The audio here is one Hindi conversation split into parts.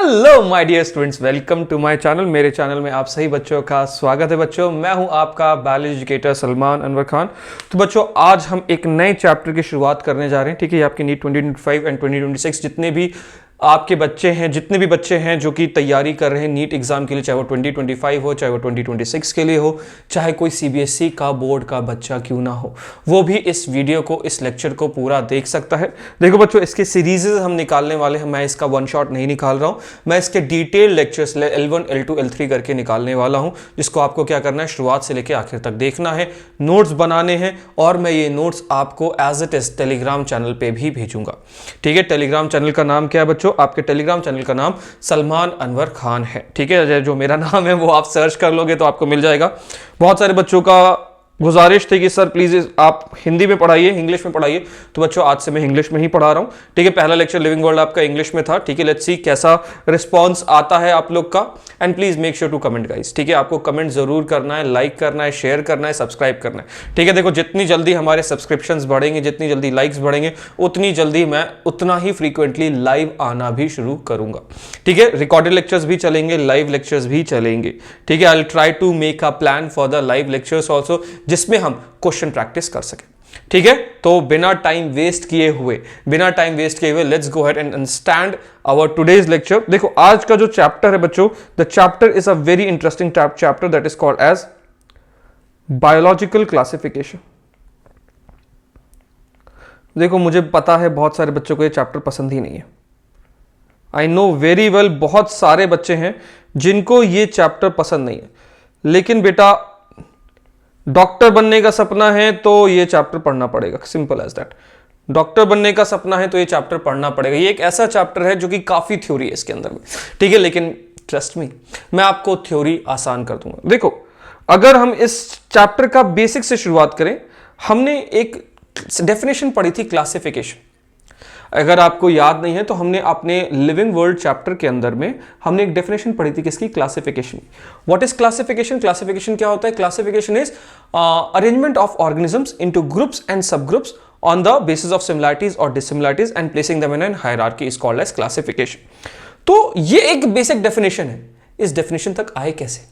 Hello my dear students, welcome to my channel. मेरे चैनल में आप सही बच्चों का स्वागत है। बच्चों, मैं हूं आपका बायोलॉजी एजुकेटर सलमान अनवर खान। तो बच्चों, आज हम एक नए चैप्टर की शुरुआत करने जा रहे हैं। ठीक है, ये आपके नीट 2025 एंड 2026 जितने भी आपके बच्चे हैं, जितने भी बच्चे हैं जो कि तैयारी कर रहे हैं नीट एग्जाम के लिए, चाहे वो 2025 हो, चाहे वो 2026 के लिए हो, चाहे कोई सीबीएसई का बोर्ड का बच्चा क्यों ना हो, वो भी इस वीडियो को, इस लेक्चर को पूरा देख सकता है। देखो बच्चों, इसके सीरीज हम निकालने वाले हैं। मैं इसका वन शॉट नहीं निकाल रहा हूं, मैं इसके detail lectures L1 L2 L3 करके निकालने वाला हूं, जिसको आपको क्या करना है, शुरुआत से लेकर आखिर तक देखना है, नोट्स बनाने हैं, और मैं ये नोट्स आपको as it is Telegram channel पे भी भेजूंगा। ठीक है, टेलीग्राम चैनल का नाम क्या है बच्चों? आपके टेलीग्राम चैनल का नाम सलमान अनवर खान है। ठीक है, जो मेरा नाम है वो आप सर्च कर लोगे तो आपको मिल जाएगा। बहुत सारे बच्चों का गुजारिश थी कि सर प्लीज आप हिंदी में पढ़ाइए, इंग्लिश में पढ़ाइए। तो बच्चों, आज से मैं इंग्लिश में ही पढ़ा रहा हूं। ठीक है, पहला लेक्चर लिविंग वर्ल्ड आपका इंग्लिश में था। ठीक है, लेट्स सी कैसा रिस्पांस आता है आप लोग का। And please make sure to comment guys. ठीक है, आपको कमेंट जरूर करना है, लाइक करना है, शेयर करना है, सब्सक्राइब करना है। ठीक है, देखो जितनी जल्दी हमारे सब्सक्रिप्शंस बढ़ेंगे, जितनी जल्दी लाइक्स बढ़ेंगे, उतनी जल्दी मैं उतना ही फ्रीक्वेंटली लाइव आना भी शुरू करूंगा। ठीक है, रिकॉर्डेड लेक्चर्स भी चलेंगे, लाइव लेक्चर्स भी चलेंगे। ठीक है, I will try to make a plan for the live lectures also, जिसमें हम क्वेश्चन प्रैक्टिस कर सकें। ठीक है, तो बिना टाइम वेस्ट किए हुए let's go ahead and understand our today's lecture. देखो, आज का जो चैप्टर है बच्चों, the chapter is a very interesting chapter that is called as biological classification. देखो, मुझे पता है बहुत सारे बच्चों को ये चैप्टर पसंद ही नहीं है। आई नो वेरी वेल, बहुत सारे बच्चे हैं जिनको ये चैप्टर पसंद नहीं है। लेकिन बेटा, डॉक्टर बनने का सपना है तो ये चैप्टर पढ़ना पड़ेगा, सिंपल एज दैट। डॉक्टर बनने का सपना है तो ये चैप्टर पढ़ना पड़ेगा। ये एक ऐसा चैप्टर है जो कि काफी थ्योरी है इसके अंदर में। ठीक है, लेकिन ट्रस्ट मी, मैं आपको थ्योरी आसान कर दूंगा। देखो, अगर हम इस चैप्टर का बेसिक से शुरुआत करें, हमने एक डेफिनेशन पढ़ी थी क्लासिफिकेशन। अगर आपको याद नहीं है तो हमने अपने लिविंग वर्ल्ड चैप्टर के अंदर में हमने एक डेफिनेशन पढ़ी थी किसकी? Classification. What is classification? Classification क्या होता है? Classification is arrangement of organisms into groups and sub groups on the basis of similarities और dissimilarities and placing them in hierarchy is called as classification. तो ये एक बेसिक डेफिनेशन है। इस डेफिनेशन तक आए कैसे?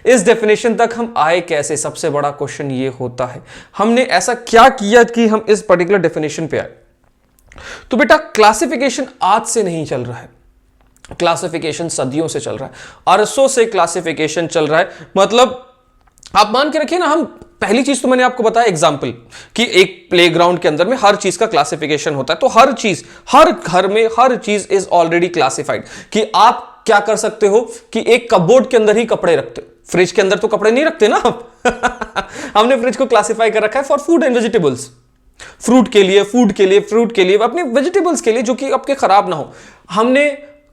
इस डेफिनेशन तक हम आए कैसे? सबसे बड़ा क्वेश्चन ये होता है, हमने ऐसा क्या किया कि हम इस पर्टिकुलर डेफिनेशन पे आए? तो बेटा, क्लासिफिकेशन आज से नहीं चल रहा है, क्लासिफिकेशन सदियों से चल रहा है, अरसों से क्लासिफिकेशन चल रहा है। मतलब आप मान के रखिए ना, हम पहली चीज तो मैंने आपको बताया एग्जाम्पल कि एक प्लेग्राउंड के अंदर में हर चीज का क्लासिफिकेशन होता है। तो हर चीज, हर घर में हर चीज इज ऑलरेडी क्लासिफाइड। कि आप क्या कर सकते हो कि एक कपबोर्ड के अंदर ही कपड़े रखते हो, फ्रिज के अंदर तो कपड़े नहीं रखते ना आप हमने फ्रिज को क्लासिफाई कर रखा है for food and vegetables, fruit के लिए, फ्रूट के लिए, अपने वेजिटेबल्स के लिए जो कि आपके खराब ना हो। हमने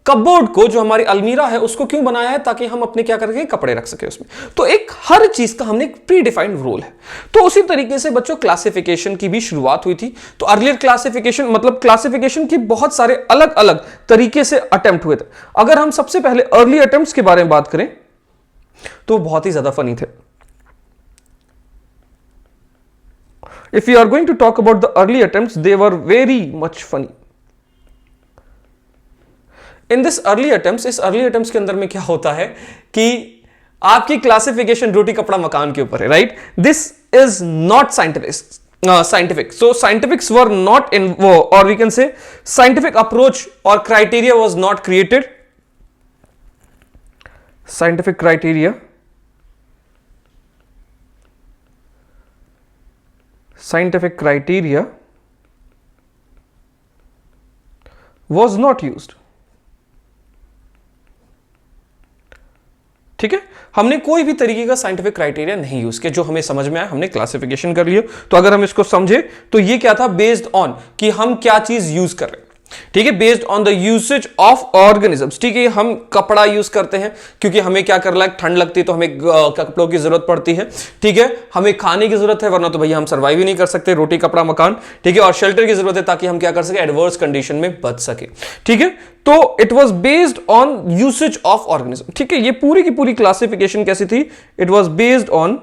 कपबोर्ड को, जो हमारी अलमीरा है, उसको क्यों बनाया है? ताकि हम अपने क्या करके कपड़े रख सके उसमें। तो एक हर चीज का हमने एक प्री डिफाइंड रोल है। तो उसी तरीके से बच्चों, क्लासिफिकेशन की भी शुरुआत हुई थी। तो अर्लियर क्लासिफिकेशन, मतलब क्लासिफिकेशन के बहुत सारे अलग अलग तरीके से अटेम्प्ट हुए थे। अगर हम सबसे पहले अर्ली अटेम्प्ट्स के बारे में बात करें तो बहुत ही ज्यादा फनी थे। If we are going to talk about the early attempts, they were very much funny. In this early attempts, इस early attempts के अंदर में क्या होता है कि आपकी क्लासिफिकेशन रोटी कपड़ा मकान के ऊपर है, right? This is not scientific. So scientifics were not in, or we can say scientific approach or criteria was not created. Scientific criteria was not used. ठीक है, हमने कोई भी तरीके का साइंटिफिक क्राइटेरिया नहीं यूज किया। जो हमें समझ में आया हमने क्लासिफिकेशन कर लिया। तो अगर हम इसको समझे तो ये क्या था? बेस्ड ऑन कि हम क्या चीज यूज कर रहे हैं। ठीक है, based on the usage of organisms. ठीक है, हम कपड़ा यूज करते हैं क्योंकि हमें क्या करना है, ठंड लगती है तो हमें कपड़ों की जरूरत पड़ती है। ठीक है, हमें खाने की जरूरत है, वरना तो भैया हम सर्वाइव ही नहीं कर सकते, रोटी कपड़ा मकान। ठीक है, और शेल्टर की जरूरत है ताकि हम क्या कर सके, एडवर्स कंडीशन में बच सके। ठीक है, तो it was based on usage of organism. ठीक है, ये पूरी की पूरी क्लासिफिकेशन कैसी थी? It was based on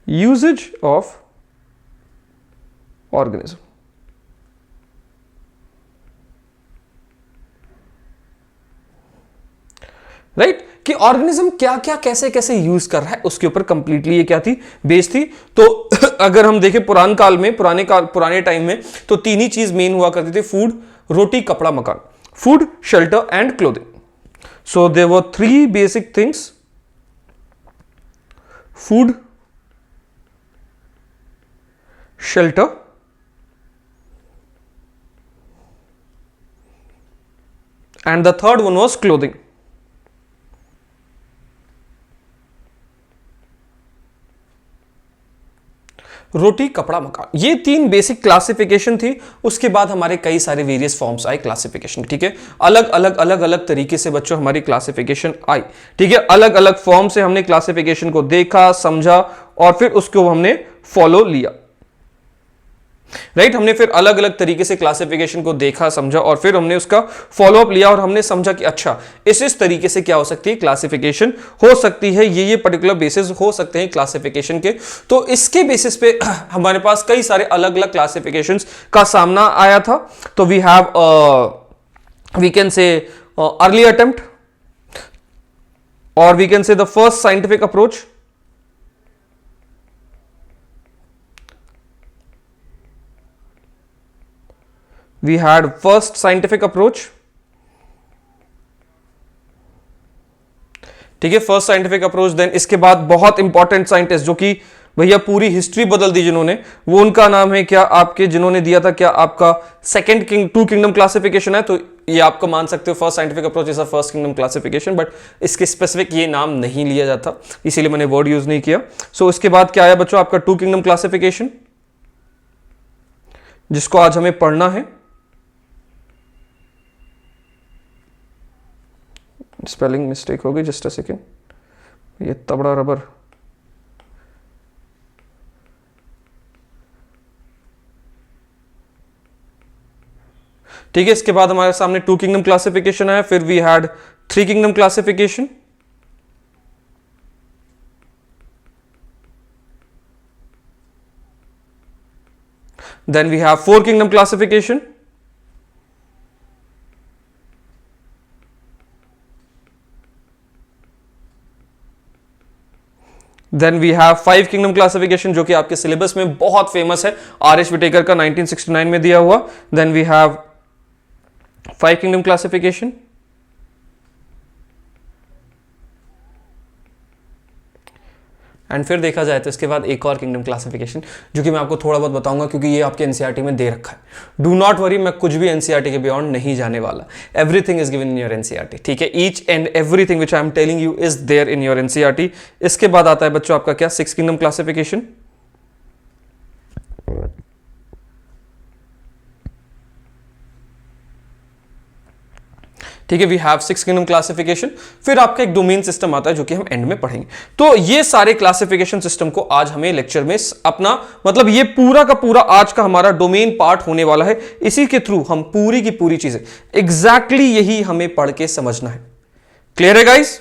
usage of organism. Right, कि ऑर्गेनिज्म क्या क्या कैसे कैसे यूज कर रहा है, उसके ऊपर कंप्लीटली ये क्या थी, बेस थी। तो अगर हम देखें पुराने काल में, पुराने टाइम में, तो तीन ही चीज मेन हुआ करती थी, फूड, रोटी, कपड़ा, मकान। Food, shelter and clothing. So there were three basic things: food, shelter, and the third one was clothing. रोटी, कपड़ा, मकान, ये तीन बेसिक क्लासिफिकेशन थी। उसके बाद हमारे कई सारे वेरियस फॉर्म्स आए क्लासिफिकेशन, ठीक है, अलग अलग तरीके से बच्चों हमारी क्लासिफिकेशन आई, ठीक है, अलग अलग फॉर्म से हमने क्लासिफिकेशन को देखा, समझा और फिर उसको हमने फॉलो लिया, राइट। हमने फिर अलग अलग तरीके से क्लासिफिकेशन को देखा, समझा और फिर हमने उसका फॉलोअप लिया और हमने समझा कि अच्छा इस तरीके से क्या हो सकती है, क्लासिफिकेशन हो सकती है, ये पर्टिकुलर बेसिस हो सकते हैं क्लासिफिकेशन के। तो इसके बेसिस पे हमारे पास कई सारे अलग अलग क्लासिफिकेशंस का सामना आया था। तो we have we can say early attempt, और we can say the first scientific approach, we had first scientific approach, ठीक है, फर्स्ट साइंटिफिक अप्रोच। देन इसके बाद बहुत इंपॉर्टेंट साइंटिस्ट जो कि भैया पूरी हिस्ट्री बदल दी जिन्होंने, वो उनका नाम है क्या आपके, जिन्होंने दिया था क्या आपका सेकंड टू किंगडम क्लासिफिकेशन है, तो ये आपको मान सकते हो first scientific approach is a first kingdom classification, but इसके स्पेसिफिक ये नाम नहीं लिया जाता, इसीलिए मैंने वर्ड यूज नहीं किया। सो इसके बाद क्या आया बच्चों, आपका टू किंगडम क्लासिफिकेशन, जिसको आज हमें पढ़ना है। स्पेलिंग मिस्टेक होगी, जस्ट अ सेकेंड, ये तबड़ा रबर, ठीक है। इसके बाद हमारे सामने टू किंगडम क्लासिफिकेशन है, फिर we had three kingdom classification, then we have four kingdom classification, then we have five kingdom classification जो कि आपके सिलेबस में बहुत फेमस है, आर एच विटेकर का 1969 में दिया हुआ। Then we have five kingdom classification, and फिर देखा जाए तो इसके बाद एक और किंगडम क्लासिफिकेशन जो कि मैं आपको थोड़ा बहुत बताऊंगा क्योंकि ये आपके एनसीईआरटी में दे रखा है। डू नॉट वरी, मैं कुछ भी एनसीईआरटी के बियॉन्ड नहीं जाने वाला, everything is given in your NCERT, ठीक है, each and everything which I am telling you is there in your NCERT. इसके बाद आता है बच्चों आपका क्या, सिक्स किंगडम क्लासिफिकेशन, ठीक है, we have six kingdom classification. फिर आपका एक डोमेन सिस्टम आता है जो कि हम एंड में पढ़ेंगे। तो ये सारे क्लासिफिकेशन सिस्टम को आज हमें लेक्चर में अपना मतलब ये पूरा का पूरा आज का हमारा डोमेन पार्ट होने वाला है। इसी के थ्रू हम पूरी की पूरी चीजें एग्जैक्टली यही हमें पढ़ के समझना है। क्लियर है गाइस?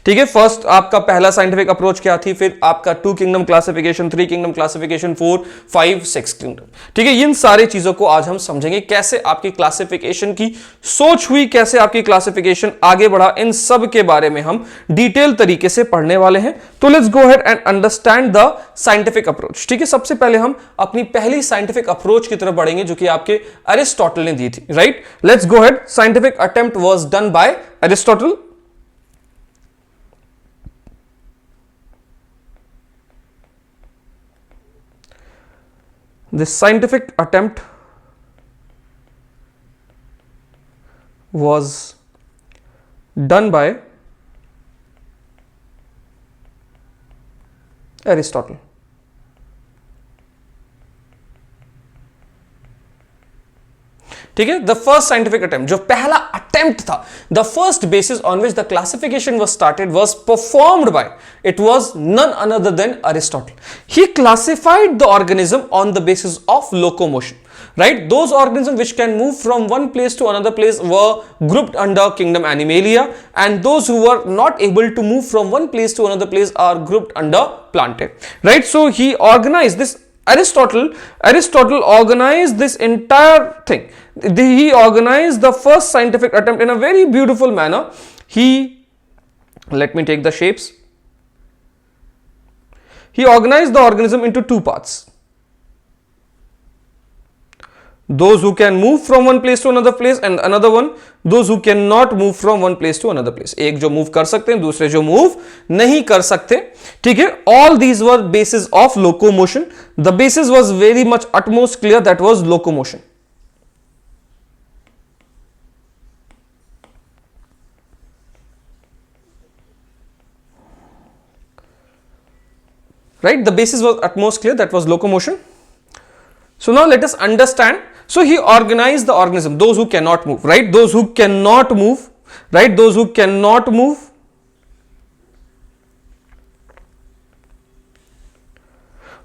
ठीक है, फर्स्ट आपका पहला साइंटिफिक अप्रोच क्या थी, फिर आपका two kingdom classification, three kingdom classification, 4, 5, 6 kingdom. ठीक है, इन सारी चीजों को आज हम समझेंगे, कैसे आपकी क्लासिफिकेशन की सोच हुई, कैसे आपकी क्लासिफिकेशन आगे बढ़ा, इन सब के बारे में हम डिटेल तरीके से पढ़ने वाले हैं। तो let's go ahead and understand the scientific approach. ठीक है, सबसे पहले हम अपनी पहली साइंटिफिक अप्रोच की तरफ बढ़ेंगे जो कि आपके अरिस्टोटल ने दी थी। Right, let's go ahead. Scientific attempt was done by Aristotle. This scientific attempt was done by Aristotle. ठीक है, द फर्स्ट साइंटिफिक अटेम्प्ट, जो पहला अटेम्प्ट था, the first basis on which the classification was started was performed by, it was none other than Aristotle. He classified the organism on the basis of locomotion. Right, those organisms which can move from one place to another place were grouped under kingdom Animalia, and those who were not able to move from one place to another place are grouped under Plantae. Right, so he organized this. Aristotle organized this entire thing. He organized the first scientific attempt in a very beautiful manner. He Let me take the shapes. He organized the organism into two parts. Those who can move from one place to another place and another one those who cannot move from one place to another place. एक जो मूव कर सकते हैं, दूसरे जो मूव नहीं कर सकते. ठीक है. All these were bases of locomotion. The basis was very much utmost clear, that was locomotion. Right, the basis was utmost clear, that was locomotion. So now let us understand. So he organized the organism, those who cannot move, right? Those who cannot move, right? Those who cannot move.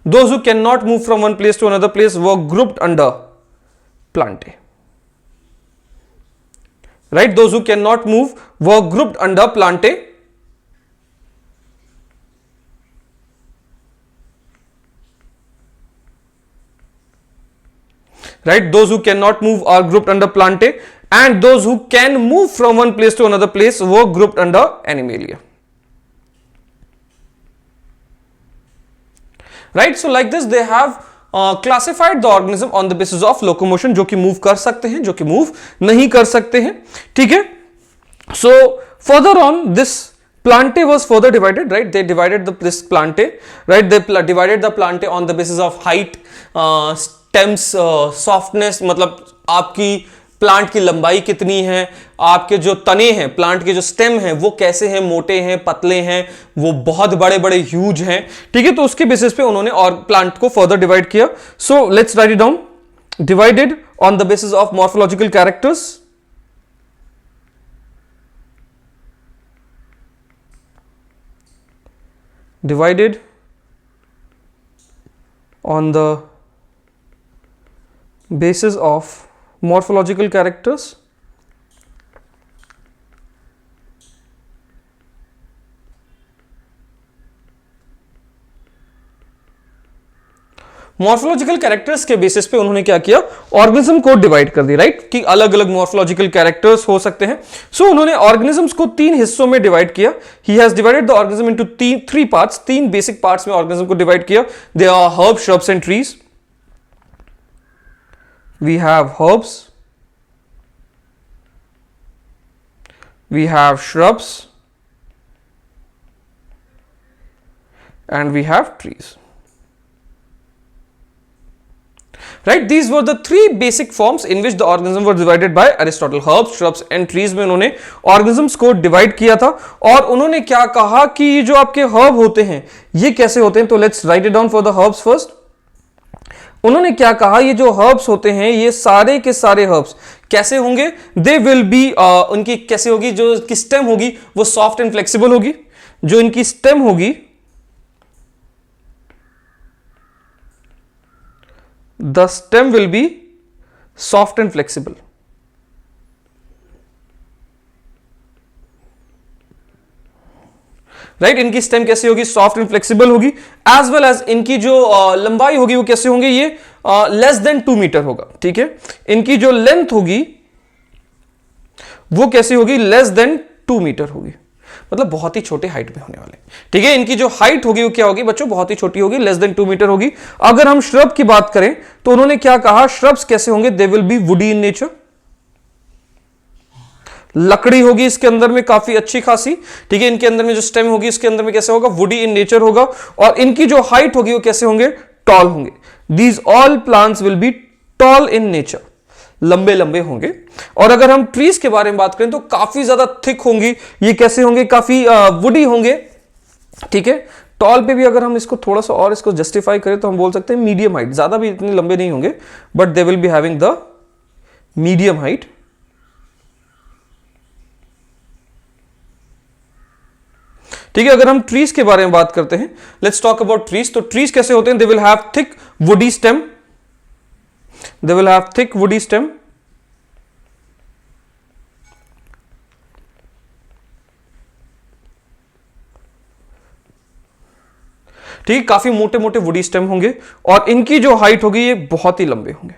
Those who cannot move from one place to another place were grouped under plantae. Right? Those who cannot move were grouped under plantae. Right, those who cannot move are grouped under plantae, and those who can move from one place to another place were grouped under animalia. Right, so like this they have classified the organism on the basis of locomotion, जो कि मूव कर सकते हैं, जो कि मूव नहीं कर सकते हैं. ठीक है. So further on, this plantae was further divided, right? They divided this plantae, right? They divided the plantae on the basis of height, stems, softness, मतलब आपकी प्लांट की लंबाई कितनी है, आपके जो तने हैं, प्लांट के जो स्टेम हैं वो कैसे हैं, मोटे हैं, पतले हैं, वो बहुत बड़े बड़े ह्यूज हैं. ठीक है. तो उसके बेसिस पे उन्होंने और प्लांट को फर्दर डिवाइड किया. So let's write it down. Divided on the basis of morphological characters. Divided on the basis of morphological characters. Morphological characters के बेसिस पे उन्होंने क्या किया, ऑर्गेनिज्म को डिवाइड कर दिया. राइट, कि अलग अलग मॉर्फोलॉजिकल कैरेक्टर्स हो सकते हैं. सो उन्होंने ऑर्गेनिजम्स को तीन हिस्सों में डिवाइड किया. He has divided the organism into three parts. तीन बेसिक पार्ट्स में ऑर्गेनिज्म को डिवाइड किया. They are herbs, shrubs and trees. We have herbs, we have shrubs, and we have trees. Right, these were the three basic forms in which the organisms were divided by Aristotle. Herbs, shrubs and trees में उन्होंने organisms को divide किया था. और उन्होंने क्या कहा कि ये जो आपके herb होते हैं ये कैसे होते हैं. तो let's write it down for the herbs first. उन्होंने क्या कहा, ये जो हर्ब्स होते हैं ये सारे के सारे हर्ब्स कैसे होंगे, दे विल बी, उनकी कैसे होगी, जो इनकी स्टेम होगी वो सॉफ्ट एंड फ्लेक्सिबल होगी. जो इनकी स्टेम होगी, the stem will be soft and flexible. Right, इनकी स्टेम कैसी होगी, सॉफ्ट एंड फ्लेक्सिबल होगी. एज वेल एज इनकी जो लंबाई होगी वो कैसे होंगे, ये लेस देन 2 मीटर होगा. ठीक है. इनकी जो लेंथ होगी वो कैसी होगी, लेस देन 2 मीटर होगी. मतलब बहुत ही छोटे हाइट में होने वाले. ठीक है. इनकी जो हाइट होगी वो क्या होगी बच्चों, बहुत ही छोटी होगी, लेस देन 2 मीटर होगी. अगर हम श्रब की बात करें तो उन्होंने क्या कहा, श्रब्स कैसे होंगे, they will be woody in nature. लकड़ी होगी इसके अंदर में काफी अच्छी खासी. ठीक है. इनके अंदर में जो स्टेम होगी इसके अंदर में कैसे होगा, वुडी इन नेचर होगा. और इनकी जो हाइट होगी वो कैसे होंगे, टॉल होंगे. These all plants will be toll in nature, लंबे लंबे होंगे. और अगर हम ट्रीज के बारे में बात करें तो काफी ज्यादा थिक होंगी. ये कैसे होंगे, काफी वुडी होंगे. ठीक है. टॉल पे भी अगर हम इसको थोड़ा सा और इसको जस्टिफाई करें तो हम बोल सकते हैं मीडियम हाइट. ज्यादा भी इतने लंबे नहीं होंगे, but they will be having the medium height. ठीक है. अगर हम ट्रीज के बारे में बात करते हैं, लेट्स टॉक अबाउट ट्रीज. तो ट्रीज कैसे होते हैं, दे will have thick woody stem. They will have thick woody stem. ठीक है. काफी मोटे मोटे वुडी स्टेम होंगे और इनकी जो हाइट होगी ये बहुत ही लंबे होंगे.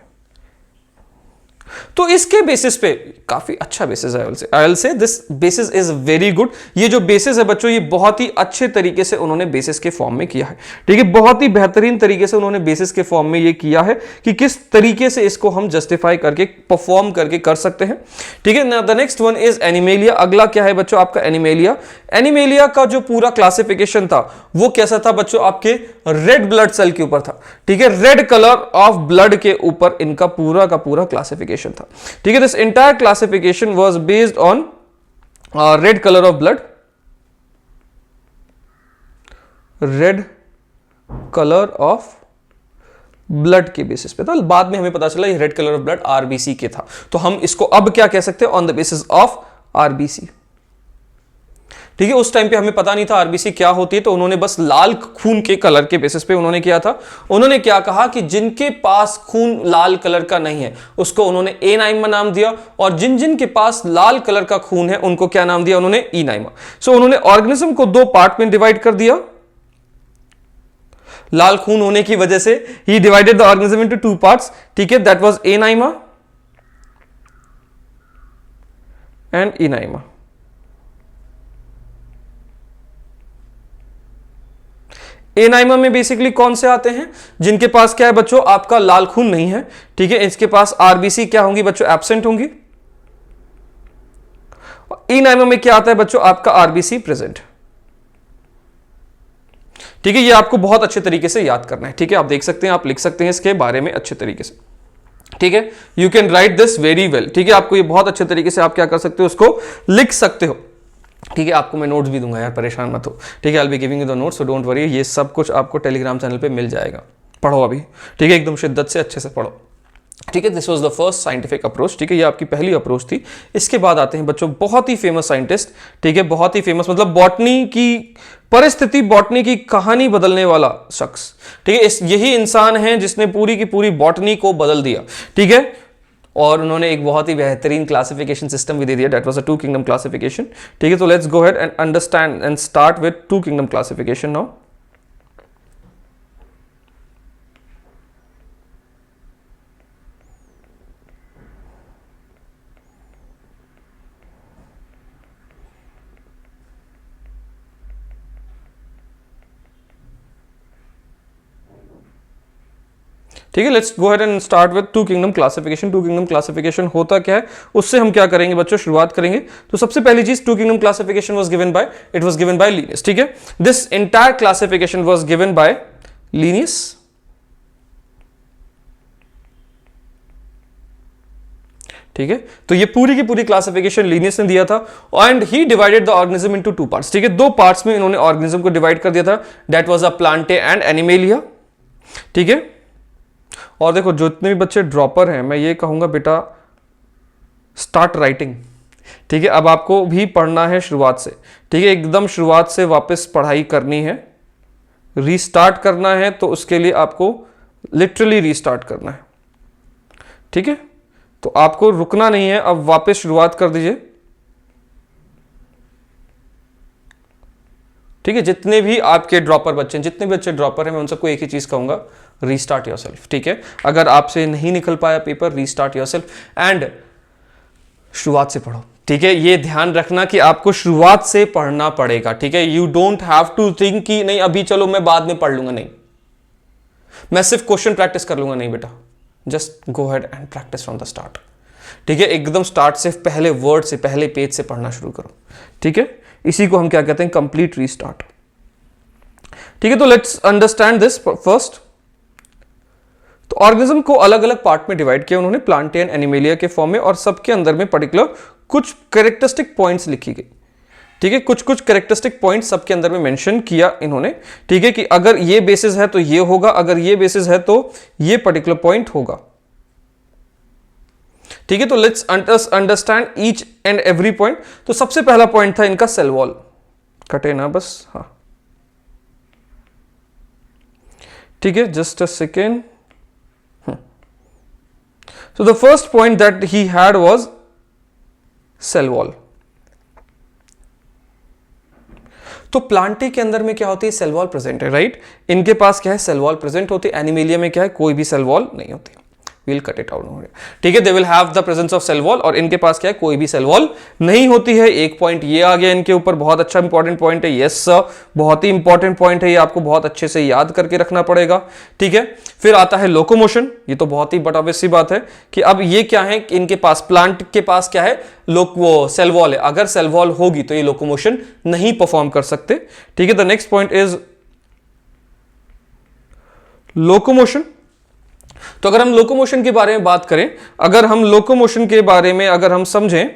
तो इसके बेसिस पे काफी अच्छा बेसिस है I will say this basis is very good. ये जो बेसिस है बच्चों, ये बहुत ही अच्छे तरीके से उन्होंने बेसिस के फॉर्म में किया है, ठीक है। बहुत ही बेहतरीन तरीके से उन्होंने बेसिस के फॉर्म में ये किया है कि किस तरीके से इसको हम जस्टिफाई करके परफॉर्म करके कर सकते हैं, ठीक है। Now the next one is animalia. अगला क्या है बच्चों आपका एनिमेलिया। एनिमेलिया का जो पूरा क्लासिफिकेशन था वो कैसा था बच्चों, आपके रेड ब्लड सेल के ऊपर था, ठीक है। रेड कलर ऑफ ब्लड के ऊपर इनका पूरा का पूरा क्लासिफिकेशन था, ठीक है। This entire classification was based on red colour of blood, red colour of blood के बेसिस पे था। बाद में हमें पता चला ये red colour of blood RBC के था, तो हम इसको अब क्या कह सकते हैं, on the basis of RBC, ठीक है। उस टाइम पे हमें पता नहीं था आरबीसी क्या होती है, तो उन्होंने बस लाल खून के कलर के बेसिस पे उन्होंने किया था। उन्होंने क्या कहा कि जिनके पास खून लाल कलर का नहीं है उसको उन्होंने ए नाइमा नाम दिया, और जिन जिन के पास लाल कलर का खून है उनको क्या नाम दिया उन्होंने ई नाइमा। सो उन्होंने ऑर्गेनिज्म को दो पार्ट में डिवाइड कर दिया। लाल खून होने की वजह से ही divided the organism into two parts, ठीक है। That was anaima and enaima. Anaima में बेसिकली कौन से आते हैं, जिनके पास क्या है बच्चों आपका लाल खून नहीं है, ठीक है। इसके पास आरबीसी क्या होंगी बच्चों, एब्सेंट होंगी। ई नाइमा में क्या आता है बच्चों आपका आरबीसी प्रेजेंट, ठीक है। ये आपको बहुत अच्छे तरीके से याद करना है, ठीक है। आप देख सकते हैं, आप लिख सकते हैं इसके बारे में अच्छे तरीके से, ठीक है। You can write this very well, ठीक है। आपको ये बहुत अच्छे तरीके से आप क्या कर सकते हो, उसको लिख सकते हो, ठीक है। आपको मैं नोट्स भी दूंगा यार, परेशान मत हो, ठीक है। I will be giving you the notes, so don't worry. ये सब कुछ आपको टेलीग्राम चैनल पे मिल जाएगा, पढ़ो अभी, ठीक है। एकदम शिद्दत से अच्छे से पढ़ो, ठीक है। This was the first scientific approach, ठीक है। ये आपकी पहली अप्रोच थी। इसके बाद आते हैं बच्चों बहुत ही फेमस साइंटिस्ट, ठीक है। बहुत ही फेमस मतलब बॉटनी की परिस्थिति, बॉटनी की कहानी बदलने वाला शख्स, ठीक है। यही इंसान है जिसने पूरी की पूरी बॉटनी को बदल दिया, ठीक है। और उन्होंने एक बहुत ही बेहतरीन क्लासिफिकेशन सिस्टम भी दे दिया, that was a two kingdom classification, ठीक है। तो let's go ahead and understand and start with two kingdom classification now. ठीक है, let's go ahead and start with two kingdom classification. Two kingdom classification होता क्या है, उससे हम क्या करेंगे बच्चों, शुरुआत करेंगे। तो सबसे पहली चीज, two kingdom classification was given by, it was given by Linnaeus, ठीक है। This entire classification was given by Linnaeus, ठीक है। तो ये पूरी की पूरी क्लासिफिकेशन लीनियस ने दिया था, and he divided the organism into two parts, ठीक है। दो पार्ट्स में इन्होंने ऑर्गेनिज्म को डिवाइड कर दिया था, that was a Plantae and animalia, ठीक है। और देखो जितने भी बच्चे ड्रॉपर हैं, मैं ये कहूंगा बेटा स्टार्ट राइटिंग, ठीक है। अब आपको भी पढ़ना है शुरुआत से, ठीक है। एकदम शुरुआत से वापस पढ़ाई करनी है, रीस्टार्ट करना है, तो उसके लिए आपको लिटरली रीस्टार्ट करना है, ठीक है। तो आपको रुकना नहीं है, अब वापस शुरुआत कर दीजिए, ठीक है। जितने भी आपके ड्रॉपर बच्चे हैं, जितने भी बच्चे ड्रॉपर हैं, मैं उन सबको एक ही चीज कहूंगा, रीस्टार्ट योरसेल्फ, ठीक है। अगर आपसे नहीं निकल पाया पेपर, रीस्टार्ट योरसेल्फ एंड शुरुआत से पढ़ो, ठीक है। ये ध्यान रखना कि आपको शुरुआत से पढ़ना पड़ेगा, ठीक है। You don't have to think कि नहीं अभी चलो मैं बाद में पढ़ लूंगा, नहीं, मैं सिर्फ क्वेश्चन प्रैक्टिस कर लूंगा, नहीं बेटा। Just go ahead and practice from the start, ठीक है। एकदम स्टार्ट से, पहले वर्ड से, पहले पेज से पढ़ना शुरू करो, ठीक है। इसी को हम क्या कहते हैं, कंप्लीट रीस्टार्ट, ठीक है। तो लेट्स अंडरस्टैंड दिस फर्स्ट। तो ऑर्गेनिज्म को अलग अलग पार्ट में डिवाइड किया उन्होंने, प्लांटे एंड एनिमेलिया के फॉर्म में, और सबके अंदर में पर्टिकुलर कुछ कैरेक्टरिस्टिक पॉइंट्स लिखी गई, ठीक है। कुछ कुछ कैरेक्टरिस्टिक पॉइंट्स सबके अंदर में मेंशन किया इन्होंने, ठीक है, कि अगर ये बेसिस है तो ये होगा, अगर ये बेसिस है तो ये पर्टिकुलर पॉइंट होगा, ठीक है। तो let's understand each and every point. तो सबसे पहला पॉइंट था इनका सेल वॉल, कटे ना बस, हाँ, ठीक है। Just a second. So the first point that he had was cell wall. तो प्लांटे के अंदर में क्या होती है, सेल वॉल प्रेजेंट है, राइट। इनके पास क्या है, सेल वॉल प्रेजेंट होती है। एनिमेलिया में क्या है, कोई भी सेल वॉल नहीं होती, वील कट इट आउट। ठीक है, they will have the presence of cell wall, और इनके पास क्या है, कोई भी सेल वॉल नहीं होती है। एक पॉइंट ये आ गया इनके ऊपर, बहुत अच्छा इंपॉर्टेंट पॉइंट है। यस सर, बहुत ही इंपॉर्टेंट पॉइंट है, ये आपको बहुत अच्छे से याद करके रखना पड़ेगा। ठीक है, फिर आता है लोकोमोशन। ये तो बहुत ही बट ऑब्वियस सी बात है कि अब ये क्या है कि इनके पास, प्लांट के पास क्या है, वो सेल वॉल है। अगर सेल वॉल होगी तो ये लोकोमोशन नहीं परफॉर्म कर सकते। ठीक है, the next point is locomotion. तो अगर हम लोकोमोशन के बारे में बात करें, अगर हम लोकोमोशन के बारे में अगर हम समझें,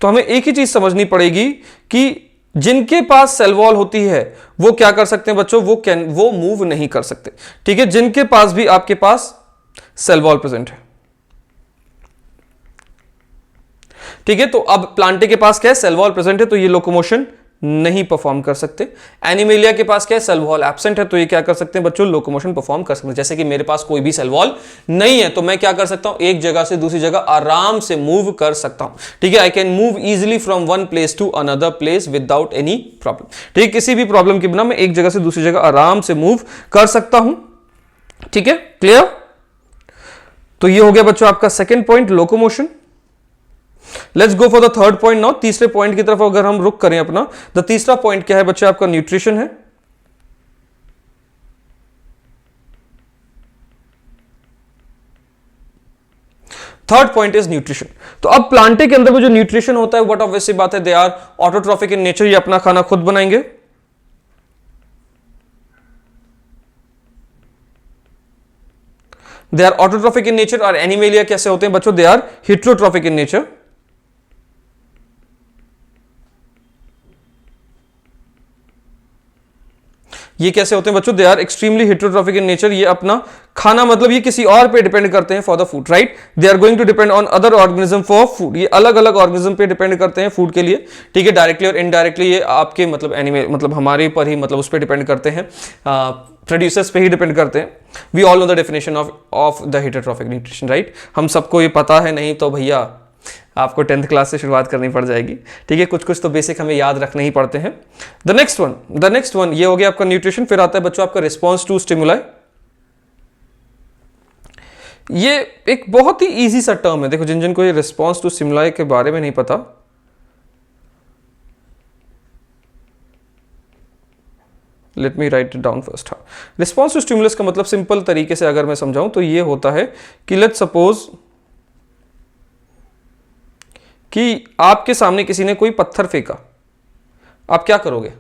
तो हमें एक ही चीज समझनी पड़ेगी कि जिनके पास सेल वॉल होती है वो क्या कर सकते हैं बच्चों, वो मूव नहीं कर सकते। ठीक है, जिनके पास भी आपके पास सेल वॉल प्रेजेंट है। ठीक है, तो अब प्लांटे के पास क्या है, सेल वॉल प्रेजेंट है, तो ये लोकोमोशन नहीं परफॉर्म कर सकते। एनिमेलिया के पास क्या है, सेल वॉल एब्सेंट है, तो ये क्या कर सकते हैं बच्चों, लोकोमोशन परफॉर्म कर सकते हैं। जैसे कि मेरे पास कोई भी सेल वॉल नहीं है, तो मैं क्या कर सकता हूं, एक जगह से दूसरी जगह आराम से मूव कर सकता हूं। ठीक है, I can move easily from one place to another place without any problem. ठीक है, किसी भी प्रॉब्लम के बिना मैं एक जगह से दूसरी जगह आराम से मूव कर सकता हूं। ठीक है, क्लियर। तो ये हो गया बच्चों आपका second point, locomotion. Let's go for the third point now. तीसरे पॉइंट की तरफ अगर हम रुक करें अपना, द तीसरा पॉइंट क्या है बच्चे, आपका न्यूट्रिशन है। Third point is nutrition. तो अब प्लांटे के अंदर में जो न्यूट्रिशन होता है, व्हाट ऑब्वियसली बात है, they are autotrophic in nature, ये अपना खाना खुद बनाएंगे। They are autotrophic in nature. और एनिमेलिया कैसे होते हैं बच्चों, they are heterotrophic in nature. ये कैसे होते हैं बच्चों, they are extremely heterotrophic in nature. ये अपना खाना, मतलब ये किसी और पे डिपेंड करते हैं for the food, right. They are going to depend on other organism for food. ये अलग अलग ऑर्गेनिज्म पे डिपेंड करते हैं फूड के लिए। ठीक है, डायरेक्टली और इनडायरेक्टली ये आपके मतलब एनिमल, मतलब हमारे पर ही, मतलब उस पर डिपेंड करते हैं, प्रोड्यूसर्स पे ही डिपेंड करते हैं। We all know the definition of the heterotrophic nutrition, right. हम सबको ये पता है, नहीं तो भैया आपको 10th क्लास से शुरुआत करनी पड़ जाएगी। ठीक है, कुछ कुछ तो बेसिक हमें याद रखने ही पड़ते हैं। द नेक्स्ट वन ये हो गया आपका न्यूट्रिशन। फिर आता है बच्चों आपका रिस्पॉन्स टू स्टिमुलाई। ये एक बहुत ही इजी सा टर्म है। देखो, जिन को ये रिस्पॉन्स टू स्टिमुलाई के बारे में नहीं पता, let me right it down first. हाँ, रिस्पॉन्स टू स्टिमुलस का मतलब सिंपल तरीके से अगर मैं समझाऊं तो ये होता है कि लेट्स सपोज कि आपके सामने किसी ने कोई पत्थर फेंका, आप क्या करोगे,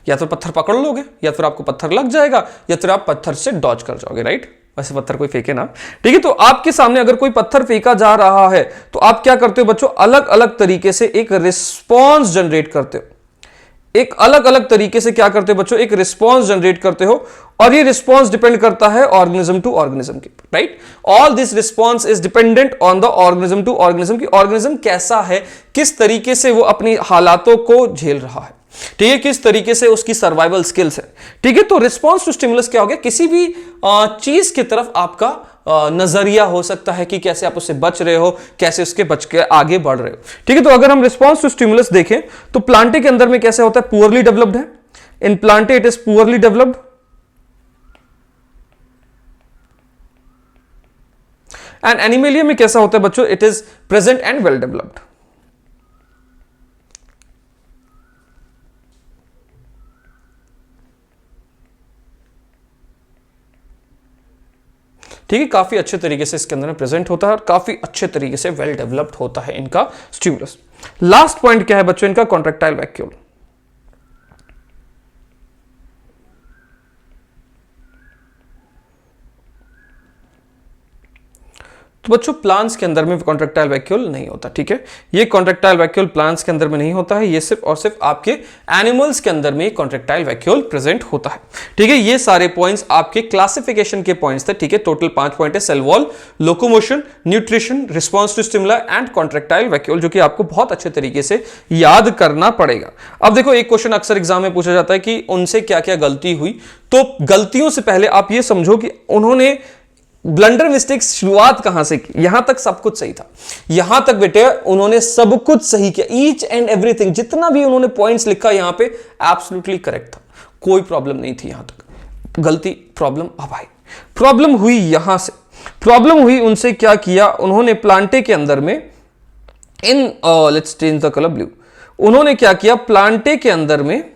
या तो पत्थर पकड़ लोगे, या फिर आपको पत्थर लग जाएगा, या फिर आप पत्थर से डॉज कर जाओगे, राइट। वैसे पत्थर कोई फेंके ना, ठीक है। तो आपके सामने अगर कोई पत्थर फेंका जा रहा है तो आप क्या करते हो बच्चों, अलग अलग तरीके से एक रिस्पॉन्स जनरेट करते हो। एक अलग अलग तरीके से क्या करते हो बच्चों, एक रिस्पॉन्स जनरेट करते हो, और ये रिस्पॉन्स डिपेंड करता है ऑर्गेनिज्म टू ऑर्गेनिज्म के, right. All this response is dependent on the organism to organism की ऑर्गेनिज्म कैसा है, किस तरीके से वो अपनी हालातों को झेल रहा है, ठीक है, किस तरीके से उसकी सर्वाइवल स्किल्स है, ठीक है। तो रिस्पॉन्स टू स्टिमुलस क्या हो गया, किसी भी चीज की तरफ आपका नजरिया हो सकता है कि कैसे आप उससे बच रहे हो, कैसे उसके बच के आगे बढ़ रहे हो, ठीक है। तो अगर हम रिस्पॉन्स टू स्टिमुलस देखें तो प्लांटे के अंदर में कैसे होता है, पुअरली डेवलप्ड है। In Plantae it is poorly developed, and Animalia में कैसा होता है बच्चों, it is present and well developed. ठीक है, काफी अच्छे तरीके से इसके अंदर में प्रेजेंट होता है और काफी अच्छे तरीके से वेल डेवलप्ड होता है इनका स्टिमुलस। लास्ट पॉइंट क्या है बच्चों, इनका कॉन्ट्रैक्टाइल वैक्यूल। तो बच्चों प्लांट्स के अंदर में कॉन्ट्रैक्टाइल वैक्यूल नहीं होता, ठीक है। ये कॉन्ट्रैक्टाइल वैक्यूल प्लांट्स के अंदर में नहीं होता है, ये सिर्फ और सिर्फ आपके एनिमल्स के अंदर में कॉन्ट्रैक्टाइल वैक्यूल प्रेजेंट होता है, ठीक है। ये सारे पॉइंट्स आपके क्लासिफिकेशन के पॉइंट्स थे, ठीक है। टोटल 5 पॉइंट है, cell wall, locomotion, nutrition, response to stimuli and contractile vacuole, जो कि आपको बहुत अच्छे तरीके से याद करना पड़ेगा। अब देखो, एक क्वेश्चन अक्सर एग्जाम में पूछा जाता है कि उनसे क्या क्या गलती हुई। तो गलतियों से पहले आप ये समझो कि उन्होंने ब्लंडर मिस्टेक्स शुरुआत कहां से की, यहां तक सब कुछ सही था, यहां तक बेटे उन्होंने सब कुछ सही किया, ईच एंड एवरीथिंग, जितना भी उन्होंने पॉइंट्स लिखा यहां पे एब्सोल्युटली करेक्ट था, कोई प्रॉब्लम नहीं थी। यहां तक गलती प्रॉब्लम अब आई, प्रॉब्लम हुई यहां से, प्रॉब्लम हुई उनसे, क्या किया उन्होंने प्लांटे के अंदर में in let's change the colour blue, उन्होंने क्या किया प्लांटे के अंदर में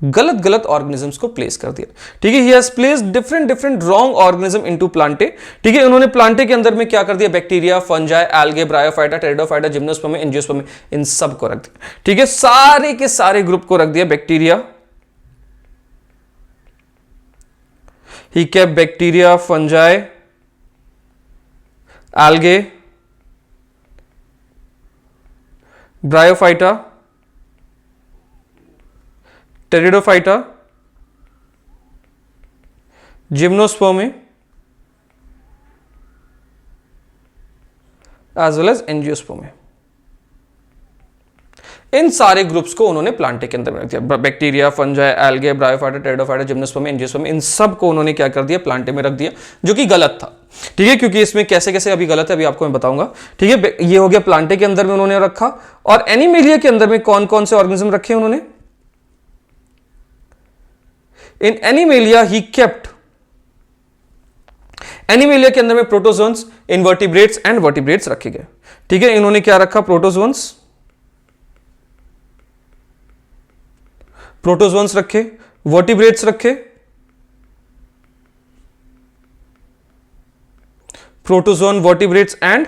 गलत गलत ऑर्गेनिजम्स को प्लेस कर दिया। ठीक है, he has placed different different wrong organism into Plantae. ठीक है, उन्होंने प्लांटे के अंदर में क्या कर दिया, bacteria, fungi, algae, bryophyta, pteridophyta, gymnosperm, angiosperm, इन सब को रख दिया। ठीक है, सारे के सारे ग्रुप को रख दिया bacteria, he kept bacteria, fungi, algae, bryophyta, pteridophyta, gymnosperm as well as angiosperm, इन सारे ग्रुप्स को उन्होंने प्लांटे के अंदर में रख दिया। Bacteria, fungi, algae, bryophyta, pteridophyta, gymnosperm, angiosperm, इन सब को उन्होंने क्या कर दिया, प्लांटे में रख दिया, जो कि गलत था। ठीक है, क्योंकि इसमें कैसे कैसे अभी गलत है अभी आपको मैं बताऊंगा। ठीक है, ये हो गया प्लांटे के अंदर में उन्होंने रखा। और एनिमेलिया के अंदर में कौन कौन से ऑर्गेनिज्म रखे उन्होंने, इन एनिमेलिया ही केप्ट, एनिमेलिया के अंदर में प्रोटोजोन्स, इनवर्टिब्रेट्स एंड वर्टिब्रेट्स रखे गए। ठीक है, इन्होंने क्या रखा, प्रोटोजोन्स, प्रोटोजोन्स रखे, वर्टिब्रेट्स रखे, प्रोटोजोन, वर्टिब्रेट्स एंड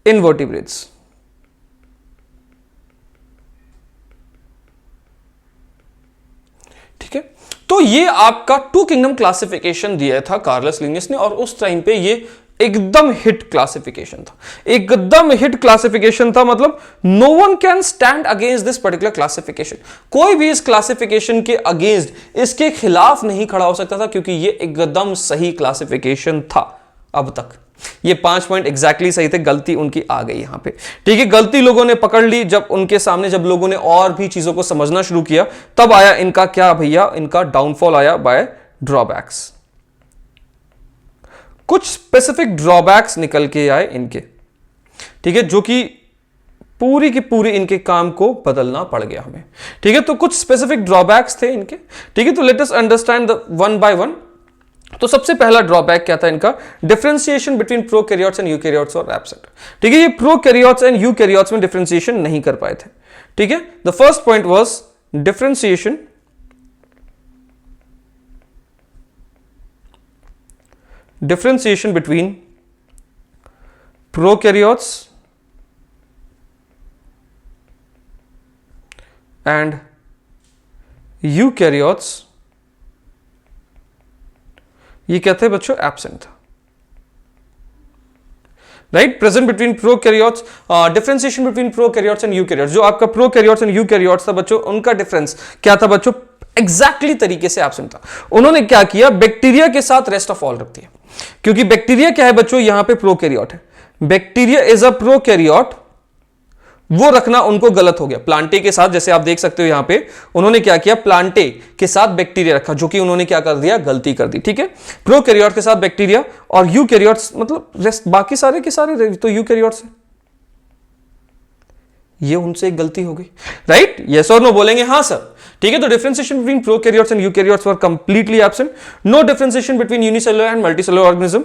इनवर्टिब्रेट्स। ठीक है, तो ये आपका टू किंगडम क्लासिफिकेशन दिया था कार्लस लिनियस ने, और उस टाइम पे ये एकदम हिट क्लासिफिकेशन था, एकदम हिट क्लासिफिकेशन था। मतलब no one can stand against this particular classification, कोई भी इस क्लासिफिकेशन के अगेंस्ट, इसके खिलाफ नहीं खड़ा हो सकता था, क्योंकि ये एकदम सही क्लासिफिकेशन था। अब तक ये 5 पॉइंट एग्जैक्टली सही थे, गलती उनकी आ गई यहां पे। ठीक है, गलती लोगों ने पकड़ ली, जब उनके सामने जब लोगों ने और भी चीजों को समझना शुरू किया, तब आया इनका क्या भैया, इनका डाउनफॉल आया बाय ड्रॉबैक्स। कुछ स्पेसिफिक ड्रॉबैक्स निकल के आए इनके। ठीक है, जो कि पूरी की पूरी इनके काम को बदलना पड़ गया हमें। ठीक है, तो कुछ स्पेसिफिक ड्रॉबैक्स थे इनके। ठीक है, तो late us understand the one by one. तो सबसे पहला ड्रॉबैक क्या था इनका, differentiation between prokaryotes and eukaryotes और एब्सेंट। ठीक है, ये प्रोकैरियोट्स एंड यूकैरियोट्स में डिफरेंशिएशन नहीं कर पाए थे। ठीक है, the first point was differentiation between prokaryotes and eukaryotes, ये क्या थे बच्चों, एब्सेंट था। Right, present between prokaryotes, differentiation between prokaryotes and eukaryotes, जो आपका प्रोकैरियोट्स एंड यूकैरियोट्स था बच्चों, उनका डिफरेंस क्या था बच्चों, एग्जैक्टली तरीके से एब्सेंट था। उन्होंने क्या किया, बैक्टीरिया के साथ रेस्ट ऑफ ऑल रख दिया, क्योंकि बैक्टीरिया क्या है बच्चों, यहां पे प्रोकैरियोट है, बैक्टीरिया इज अ प्रोकैरियोट, वो रखना उनको गलत हो गया। प्लांटे के साथ, जैसे आप देख सकते हो यहां पे उन्होंने क्या किया, प्लांटे के साथ बैक्टीरिया रखा, जो कि उन्होंने क्या कर दिया, गलती कर दी। ठीक है, प्रोकैरियोट के साथ बैक्टीरिया, और यूकैरियोट्स मतलब रेस्ट बाकी सारे के सारे तो यूकैरियोट्स है, ये उनसे एक गलती हो गई। राइट, यस और नो बोलेंगे, हाँ सर। ठीक है, तो differentiation between prokaryotes and eukaryotes were completely absent. No differentiation between unicellular and multicellular organism.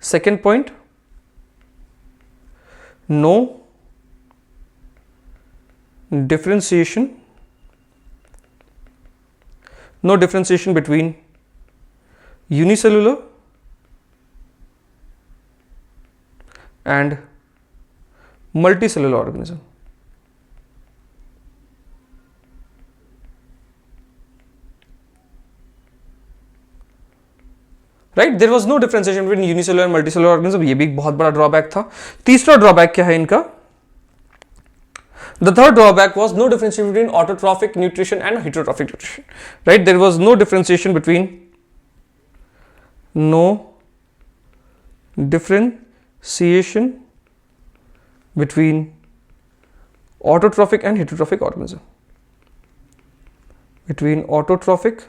Second point, no differentiation between unicellular and multicellular organism। Right, there was no differentiation between unicellular and multicellular organism, ये भी एक बहुत बड़ा ड्रॉबैक था। तीसरा ड्रॉबैक क्या है इनका, the third drawback was no differentiation between autotrophic nutrition and heterotrophic nutrition. Right, there was no differentiation between autotrophic and heterotrophic organism, between autotrophic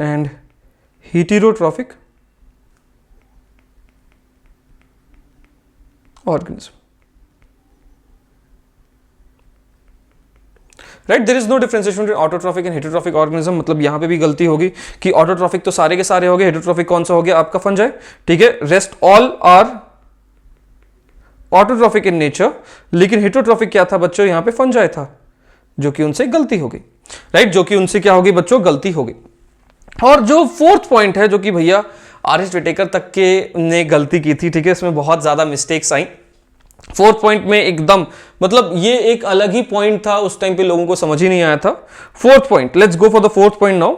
and heterotrophic organism। Right. There is no differentiation between autotrophic and heterotrophic organism, मतलब यहां पे भी गलती होगी कि ऑटोट्रॉफिक तो सारे के सारे हो गए, हेटेरोट्रॉफिक कौन सा हो गया आपका फंजाई, ठीक है, rest all are autotrophic in nature, लेकिन हेटेरोट्रॉफिक क्या था बच्चों, यहां पे फंजाई था, जो कि उनसे गलती हो गई, राइट, जो कि उनसे क्या होगी बच्चों, गलती हो गई। और जो फोर्थ पॉइंट है, जो कि भैया आर.एच. विटेकर तक के ने गलती की थी, ठीक है, इसमें बहुत ज्यादा मिस्टेक्स आई। फोर्थ पॉइंट में एकदम मतलब ये एक अलग ही पॉइंट था, उस टाइम पे लोगों को समझ ही नहीं आया था। Fourth point, let's go for the fourth point now.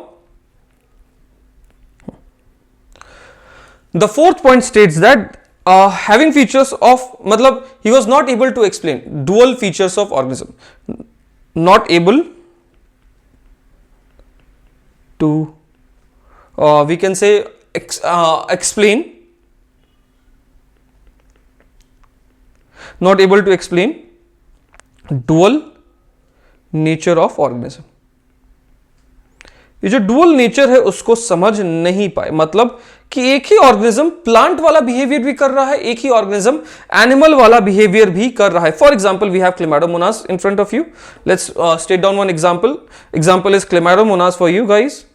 The fourth point states that having features of, मतलब he was not able to explain dual features of organism, not able to we can say explain, not able to explain dual nature of organism। ये जो डुअल नेचर है उसको समझ नहीं पाए, मतलब कि एक ही ऑर्गेनिज्म प्लांट वाला बिहेवियर भी कर रहा है, एक ही ऑर्गेनिज्म एनिमल वाला बिहेवियर भी कर रहा है। For example we have Chlamydomonas in front of you, let's state down one example. Example is Chlamydomonas for you guys.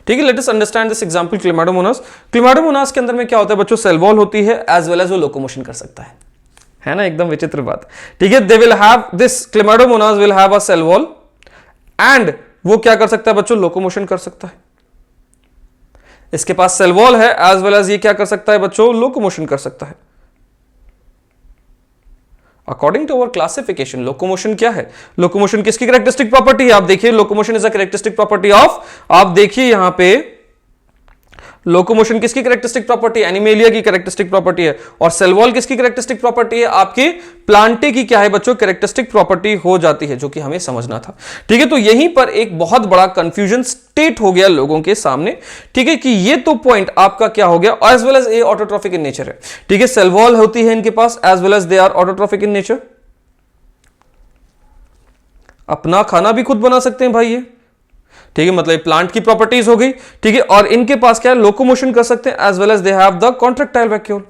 ठीक है, let us understand this example Chlamydomonas. Chlamydomonas के अंदर में क्या होता है बच्चों, सेल वॉल होती है एज वेल एज वो लोकोमोशन कर सकता है ना, एकदम विचित्र बात, ठीक है। They will have this Chlamydomonas will have a cell wall and वो क्या कर सकता है बच्चों, लोकोमोशन कर सकता है। इसके पास सेल वॉल है एज वेल एज ये क्या कर सकता है बच्चों, लोकोमोशन कर सकता है। According to our classification locomotion क्या है, लोकोमोशन किसकी कैरेक्टरिस्टिक प्रॉपर्टी है, आप देखिए locomotion is a characteristic property of, आप देखिए यहां पे लोकोमोशन किसकी कैरेक्टरिस्टिक प्रॉपर्टी, एनिमेलिया की कैरेक्टरिस्टिक प्रॉपर्टी है, और सेल वॉल किसकी कैरेक्टरिस्टिक प्रॉपर्टी है, आपकी प्लांटे की क्या है बच्चों, कैरेक्टरिस्टिक प्रॉपर्टी हो जाती है, जो कि हमें समझना था। ठीक है, तो यहीं पर एक बहुत बड़ा कंफ्यूजन स्टेट हो गया लोगों के सामने, ठीक है, कि ये तो पॉइंट आपका क्या हो गया, as well as a autotrophic in nature है, ठीक है, सेल वॉल होती है इनके पास as well as they are autotrophic in nature, अपना खाना भी खुद बना सकते हैं भाई ये, ठीक है, मतलब प्लांट की प्रॉपर्टीज हो गई, ठीक है, और इनके पास क्या है, लोकोमोशन कर सकते हैं as well as they have the contractile vacuole.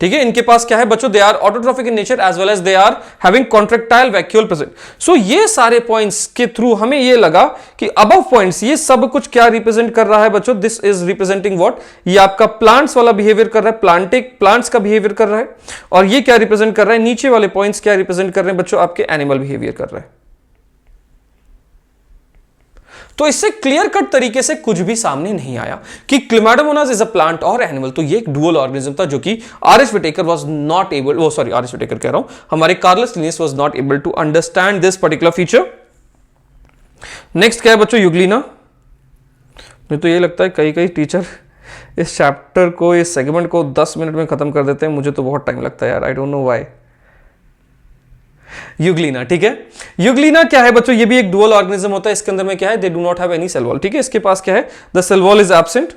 ठीक है, इनके पास क्या है बच्चों, they are autotrophic in nature as well as they are having contractile vacuole present. So ये सारे पॉइंट्स के थ्रू हमें ये लगा कि अबव पॉइंट्स ये सब कुछ क्या रिप्रेजेंट कर रहा है बच्चों, दिस इज रिप्रेजेंटिंग व्हाट, ये आपका प्लांट्स वाला बिहेवियर कर रहा है, प्लांट्स का बिहेवियर कर रहा है, और ये क्या रिप्रेजेंट कर रहा है, नीचे वाले पॉइंट्स क्या रिप्रेजेंट कर रहे हैं बच्चों, आपके एनिमल बिहेवियर कर रहे हैं। तो इससे क्लियर कट तरीके से कुछ भी सामने नहीं आया कि क्लेमाइडोमोनास इज अ प्लांट और एनिमल, तो ये एक डुअल ऑर्गेनिज्म था, जो कि R H. Whittaker was not able, वो सॉरी आर.एच. विटेकर कह रहा हूं, हमारे Carolus Linnaeus was not able to understand this particular feature. Next क्या है बच्चों, यूग्लिना। मुझे तो ये लगता है कई कई टीचर इस चैप्टर को, इस सेगमेंट को 10 मिनट में खत्म कर देते हैं, मुझे तो बहुत टाइम लगता है यार, I don't know why. Euglena, ठीक है, यूग्लिना क्या है बच्चों, ये भी एक डुअल ऑर्गेनिज्म होता है, इसके अंदर में क्या है, they do not have any cell wall, ठीक है, इसके पास क्या है, the cell wall is absent,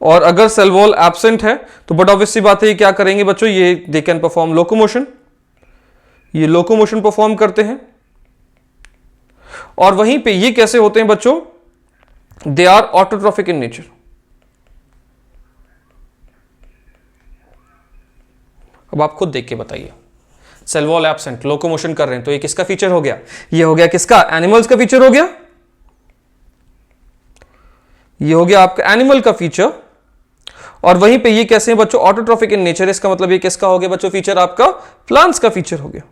और अगर सेल वॉल एब्सेंट है तो बट ऑब्वियसली बात है ये क्या करेंगे बच्चों, ये दे कैन परफॉर्म लोकोमोशन, ये लोकोमोशन परफॉर्म करते हैं, और वहीं पे ये कैसे होते हैं बच्चों, they are autotrophic in nature. अब आप खुद देख के बताइए, सेल वॉल एब्सेंट, लोकोमोशन कर रहे हैं, तो ये किसका फीचर हो गया, ये हो गया किसका, एनिमल्स का फीचर हो गया, ये हो गया आपका एनिमल का फीचर, और वहीं पे ये कैसे हैं बच्चों, ऑटोट्रॉफिक इन नेचर, इसका मतलब ये किसका हो गया बच्चों फीचर, आपका प्लांट्स का फीचर हो गया।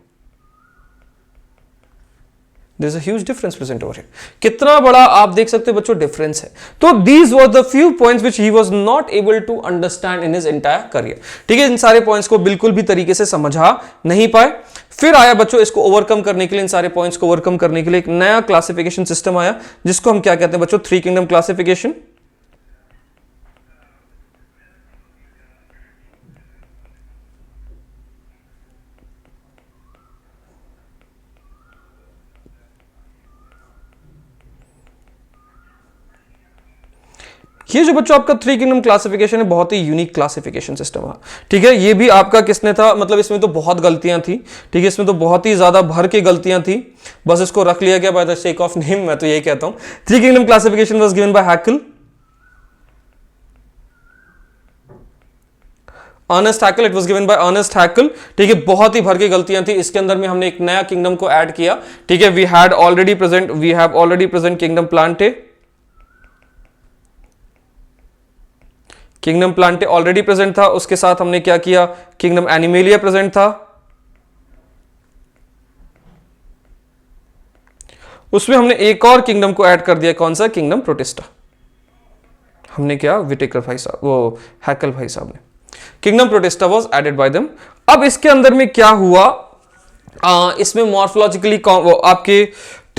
There is a huge difference present over here. कितना बड़ा आप देख सकते हो बच्चों डिफरेंस है। तो these were the few points which he was not able to understand in his entire career. ठीक है, इन सारे पॉइंट्स को बिल्कुल भी तरीके से समझा नहीं पाए। फिर आया बच्चों इसको ओवरकम करने के लिए, इन सारे पॉइंट्स को ओवरकम करने के लिए एक नया क्लासिफिकेशन सिस्टम आया, जिसको हम क्या कहते हैं बच्चों, थ्री किंगडम क्लासिफिकेशन। ये जो बच्चों आपका थ्री किंगडम क्लासिफिकेशन है बहुत ही यूनिक क्लासिफिकेशन सिस्टम है, ठीक है। ये भी आपका किसने था, मतलब इसमें तो बहुत गलतियां थी, ठीक है, इसमें तो बहुत ही ज्यादा भर के गलतियां थी, बस इसको रख लिया गया by the sake of name, मैं तो यही कहता हूं। Three kingdom classification was given by Haeckel, Ernst Haeckel, it was given by Ernst Haeckel, ठीक है। बहुत ही भर के गलतियां थी इसके अंदर में, हमने एक नया किंगडम को ऐड किया, ठीक है। We have already present kingdom Plantae, kingdom Plantae already present था, उसके साथ हमने क्या किया, किंगडम एनिमेलिया प्रेजेंट था, उसमें हमने एक और किंगडम को ऐड कर दिया, कौन सा, किंगडम प्रोटिस्टा। हमने क्या, विटेकर भाई साहब, वो हैकेल भाई साहब ने, kingdom Protista was added by them. अब इसके अंदर में क्या हुआ, इसमें मॉर्फोलॉजिकली आपके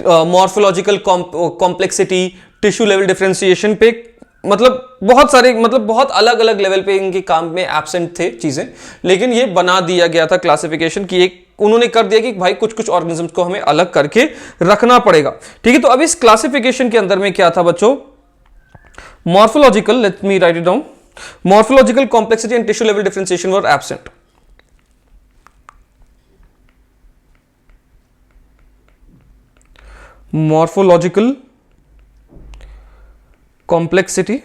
morphological complexity, tissue level differentiation पे, मतलब बहुत सारे, मतलब बहुत अलग अलग लेवल पे इनके काम में एब्सेंट थे चीजें, लेकिन ये बना दिया गया था क्लासिफिकेशन की, एक उन्होंने कर दिया कि भाई कुछ कुछ ऑर्गेनिजम्स को हमें अलग करके रखना पड़ेगा, ठीक है। तो अब इस क्लासिफिकेशन के अंदर में क्या था बच्चों, morphological, let me right it down, morphological complexity and tissue level differentiation were absent. Morphological complexity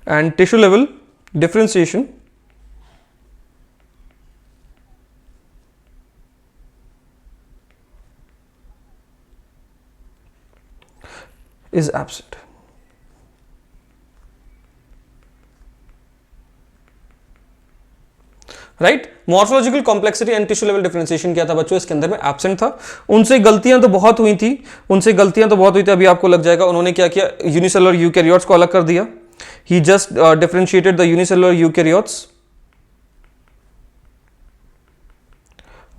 and tissue level differentiation is absent. Right, morphological complexity and tissue level differentiation क्या था बच्चों, इसके अंदर में एब्सेंट था। उनसे गलतियां तो बहुत हुई थी, अभी आपको लग जाएगा। उन्होंने क्या किया, यूनिसेलुलर यूकैरियोट्स को अलग कर दिया, he just differentiated the unicellular eukaryotes.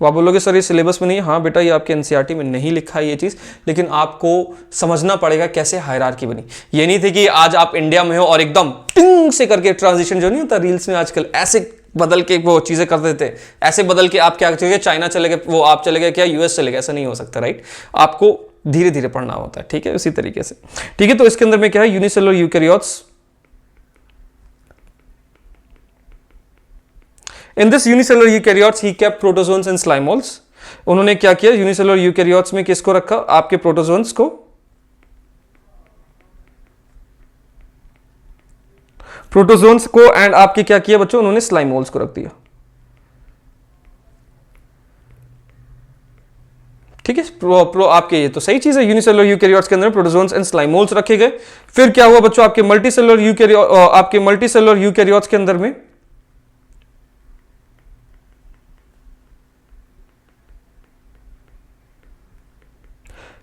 आप बोलोगे सर ये सिलेबस में नहीं, हाँ बेटा ये आपके एनसीईआरटी में नहीं लिखा है ये चीज, लेकिन आपको समझना पड़ेगा कैसे हायरार्की बनी। ये नहीं थे कि आज आप इंडिया में हो और एकदम टिंग से करके ट्रांजिशन जो नहीं होता रील्स में आजकल, ऐसे बदल के वो चीजें कर देते, ऐसे बदल के आप क्या चले गए, चाइना चले गए, वो आप चले गए क्या, यूएस चले गए, ऐसा नहीं हो सकता, राइट। आपको धीरे धीरे पढ़ना होता है, ठीक है, उसी तरीके से, ठीक है। तो इसके अंदर में क्या है, unicellular eukaryotes, in this unicellular eukaryotes he kept protozoans and slime moulds. उन्होंने क्या किया, यूनिसेलुलर यूकैरियोट्स में किसको रखा, आपके प्रोटोजोन्स को, प्रोटोजोन्स को, एंड आपके क्या किया बच्चों, उन्होंने स्लाइमोल्स को रख दिया, ठीक है। प्रो आपके ये तो सही चीज है, यूनिसेलुलर यूकैरियोट्स के अंदर प्रोटोजोन्स एंड स्लाइमोल्स रखे गए। फिर क्या हुआ बच्चों, आपके मल्टीसेलुलर यूकैरियोट्स के अंदर में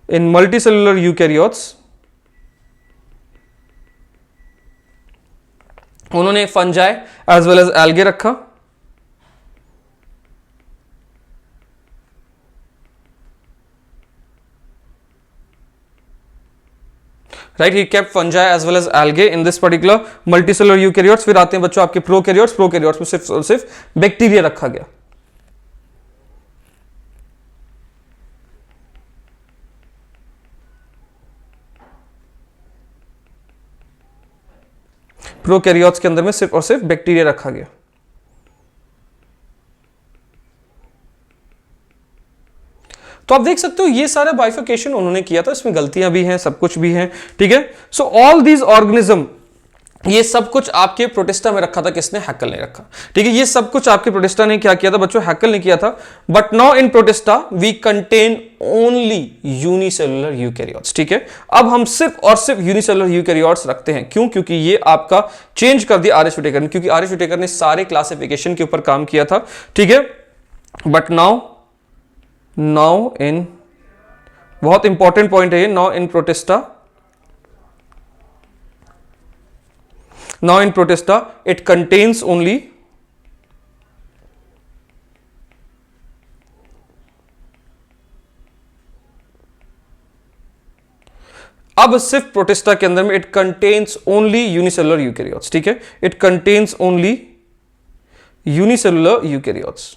इन मल्टीसेलुलर यूकैरियोट्स उन्होंने fungi as well as algae रखा, right, he kept fungi as well as algae in this particular multicellular eukaryotes. फिर आते हैं बच्चों आपके प्रोकैरियोट्स में सिर्फ बैक्टीरिया रखा गया, प्रोकैरियोट्स के अंदर में सिर्फ और सिर्फ बैक्टीरिया रखा गया। तो आप देख सकते हो ये सारा बाइफिकेशन उन्होंने किया था, इसमें गलतियां भी हैं, सब कुछ भी हैं, ठीक है। सो ऑल दीज ऑर्गेनिज्म, ये सब कुछ आपके प्रोटिस्टा में रखा था किसने, हैकेल ने रखा, ठीक है। ये सब कुछ आपके प्रोटिस्टा ने क्या किया था बच्चों, हैकेल ने किया था। But now in Protista we contain only unicellular eukaryotes, ठीक है। अब हम सिर्फ और सिर्फ यूनिसेलुलर यूकैरियोट्स रखते हैं, क्यों, क्योंकि ये आपका चेंज कर दिया आर एच विटेकर ने, क्योंकि आर एच विटेकर ने सारे क्लासिफिकेशन के ऊपर काम किया था, ठीक है। बट नाउ इन, बहुत इंपॉर्टेंट पॉइंट है ये, now in protista, now in protista it contains only अब सिर्फ प्रोटिस्टा के अंदर में it contains only unicellular eukaryotes, ठीक है। It contains only unicellular eukaryotes.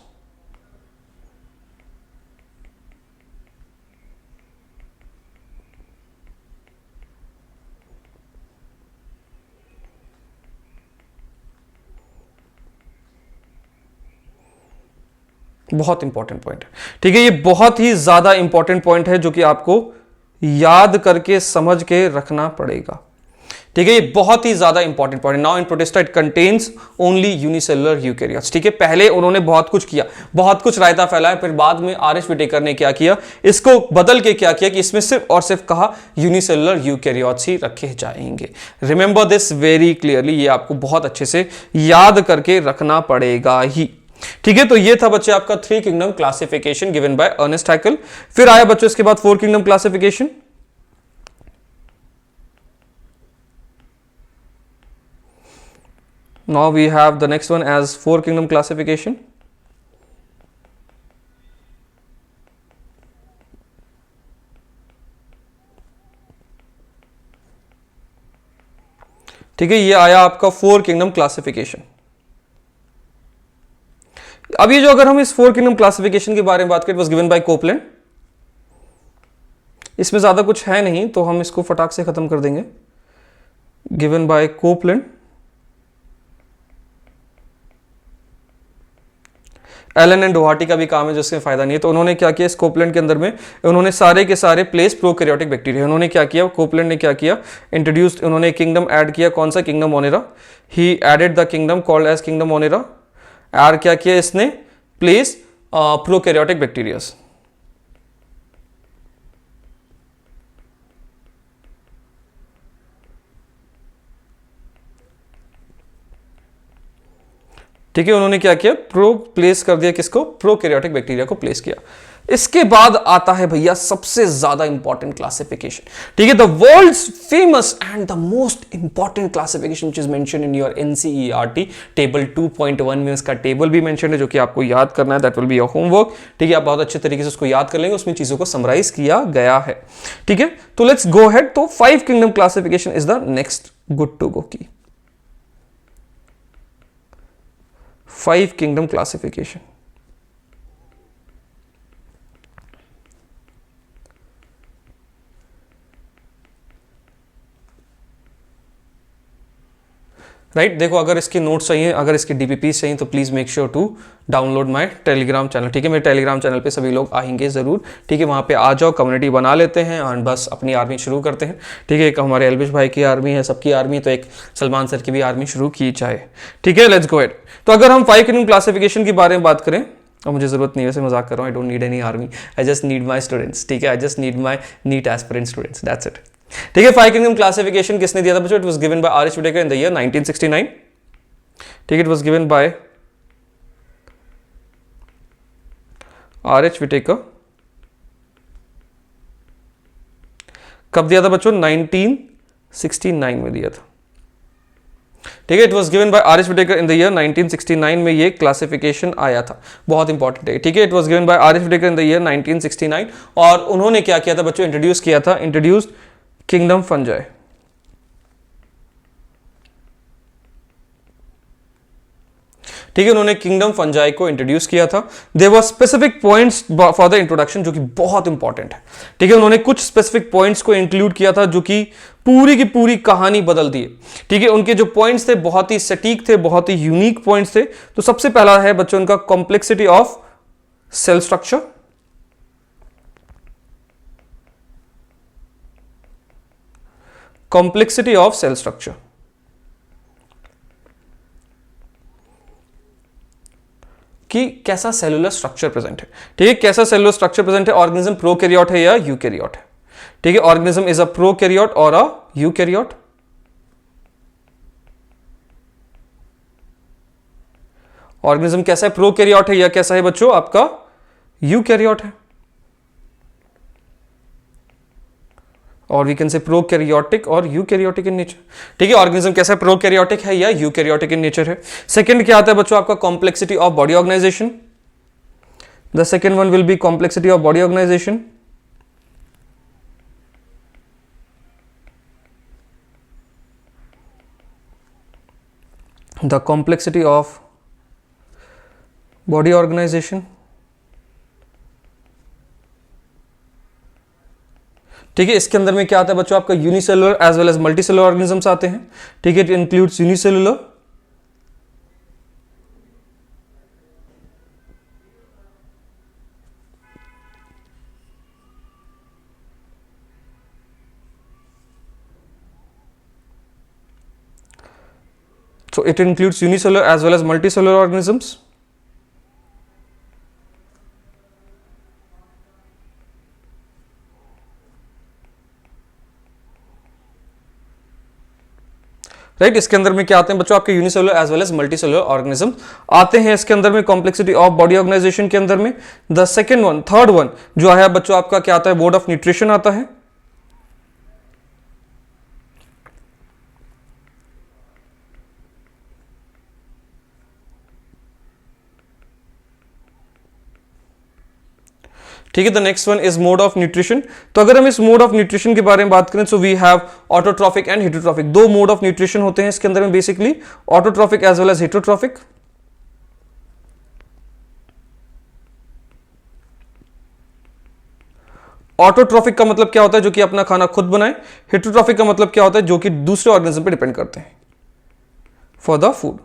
बहुत इंपॉर्टेंट पॉइंट है, ठीक है, ये बहुत ही ज्यादा इंपॉर्टेंट पॉइंट है जो कि आपको याद करके समझ के रखना पड़ेगा, ठीक है, ये बहुत ही ज्यादा important point. Now in protista it contains only unicellular eukaryotes, ठीक है। पहले उन्होंने बहुत कुछ किया, बहुत कुछ रायता फैलाया, फिर बाद में आर एच विटेकर ने क्या किया, इसको बदल के क्या किया कि इसमें सिर्फ और सिर्फ कहा यूनिसेलुलर यूकेरियोट्स ही रखे जाएंगे। रिमेंबर दिस वेरी क्लियरली, ये आपको बहुत अच्छे से याद करके रखना पड़ेगा ही, ठीक है। तो ये था बच्चे आपका 3 kingdom classification given by Ernst Haeckel. फिर आया बच्चों इसके बाद 4 kingdom classification. Now we have the next one as 4 kingdom classification. ठीक है, ये आया आपका 4 किंगडम क्लासिफिकेशन। अब ये जो अगर हम इस 4 किंगडम क्लासिफिकेशन के बारे में बात करें, वाज गिवन बाय कोपलैंड। इसमें ज्यादा कुछ है नहीं तो हम इसको फटाक से खत्म कर देंगे। Given by Copeland, Allen and Doherty का भी काम है जिसमें फायदा नहीं है। तो उन्होंने क्या किया, इस कोपलैंड के अंदर में उन्होंने सारे के सारे प्लेस प्रोकैरियोटिक बैक्टीरिया, उन्होंने क्या किया, कोपलैंड ने क्या किया, इंट्रोड्यूस्ड, उन्होंने किंगडम ऐड किया। कौन सा, kingdom Monera. He added the kingdom called as kingdom Monera. और क्या किया इसने, प्लेस प्रोकैरियोटिक बैक्टीरियाज। ठीक है, उन्होंने क्या किया, प्लेस कर दिया किसको, प्रोकैरियोटिक बैक्टीरिया को प्लेस किया। इसके बाद आता है भैया सबसे ज्यादा इंपॉर्टेंट क्लासिफिकेशन, ठीक है, the world's famous and the most important classification which is mention in your NCERT table 2.1 में इसका टेबल भी मेंशन है जो कि आपको याद करना है, that will be your homework, ठीक है। आप बहुत अच्छे तरीके से उसको याद कर लेंगे, उसमें चीजों को समराइज किया गया है, ठीक है। तो लेट्स गो हेड। तो 5 kingdom classification is the next good to go की 5 किंगडम क्लासिफिकेशन। राइट, देखो अगर इसके नोट्स चाहिए, अगर इसके डीपीपी चाहिए तो please make sure to download my Telegram channel, ठीक है। मेरे टेलीग्राम चैनल पे सभी लोग आएंगे जरूर, ठीक है। वहां पे आ जाओ, कम्युनिटी बना लेते हैं और बस अपनी आर्मी शुरू करते हैं, ठीक है। एक हमारे एल्विश भाई की आर्मी है, सबकी आर्मी, तो एक सलमान सर की भी आर्मी शुरू की जाए, ठीक है। Let's go it. तो अगर हम 5 किंगडम क्लासिफिकेशन के बारे में बात करें, और मुझे जरूरत नहीं है, वैसे मजाक कर रहा हूँ, I don't need any army, I just need my students, ठीक है। I just need my NEET aspirant students, that's it, ठीक है। 5 किंगडम क्लासिफिकेशन किसने दिया था बच्चों, it was given by R H. Whittaker in the year 1969, ठीक है। It was given by R H. Whittaker. कब दिया था बच्चों, 1969 में दिया था, ठीक है। It was given by R H. Whittaker in the year 1969 में ये क्लासिफिकेशन आया था, बहुत इंपॉर्टेंट है, ठीक है। It was given by R H. Whittaker in the year 1969 और उन्होंने क्या किया था बच्चों, इंट्रोड्यूस किया था, इंट्रोड्यूस्ड किंगडम फंजाई, ठीक है। उन्होंने किंगडम फंजाई को इंट्रोड्यूस किया था। There were specific points for the introduction जो कि बहुत इंपॉर्टेंट है, ठीक है। उन्होंने कुछ स्पेसिफिक पॉइंट्स को इंक्लूड किया था जो कि पूरी की पूरी कहानी बदल दी, ठीक है। उनके जो पॉइंट्स थे बहुत ही सटीक थे, बहुत ही यूनिक पॉइंट्स थे। तो सबसे पहला है बच्चों उनका complexity of cell structure, complexity of cell structure, कि कैसा सेलुलर स्ट्रक्चर प्रेजेंट है, ठीक है। कैसा सेलुलर स्ट्रक्चर प्रेजेंट है, ऑर्गेनिज्म प्रोकैरियोट है या यूकैरियोट है, ठीक है। ऑर्गेनिज्म इज अ प्रोकैरियोट और अ यूकैरियोट, ऑर्गेनिज्म कैसा है, प्रोकैरियोट है या कैसा है बच्चों आपका यूकैरियोट है, और वी कैन से प्रोकैरियोटिक और यूकैरियोटिक इन नेचर, ठीक है। ऑर्गेनिज्म कैसा है, प्रोकैरियोटिक है या यूकैरियोटिक इन नेचर है। सेकंड क्या आता है बच्चों आपका, complexity of body organisation. The second one will be complexity of body organisation. The complexity of body organisation, ठीक है। इसके अंदर में क्या आता है बच्चों आपका, unicellular as well as multicellular organisms आते हैं, ठीक है। It includes unicellular So it includes unicellular as well as multicellular organisms. Right इसके अंदर में क्या आते हैं बच्चों आपके unicellular as well as multicellular organism आते हैं इसके अंदर में कॉम्प्लेक्सिटी ऑफ बॉडी ऑर्गेनाइजेशन के अंदर में। The second one third one जो है बच्चों आपका क्या आता है मोड ऑफ न्यूट्रिशन आता है। ठीक है the next one is mode of nutrition. तो अगर हम इस मोड ऑफ न्यूट्रिशन के बारे में बात करें so we have autotrophic and heterotrophic. दो मोड ऑफ न्यूट्रिशन होते हैं इसके अंदर में basically autotrophic as well as heterotrophic. Autotrophic का मतलब क्या होता है जो कि अपना खाना खुद बनाए। हेटरोट्रॉफिक का मतलब क्या होता है जो कि दूसरे ऑर्गेनिज्म पे डिपेंड करते हैं फॉर द फूड।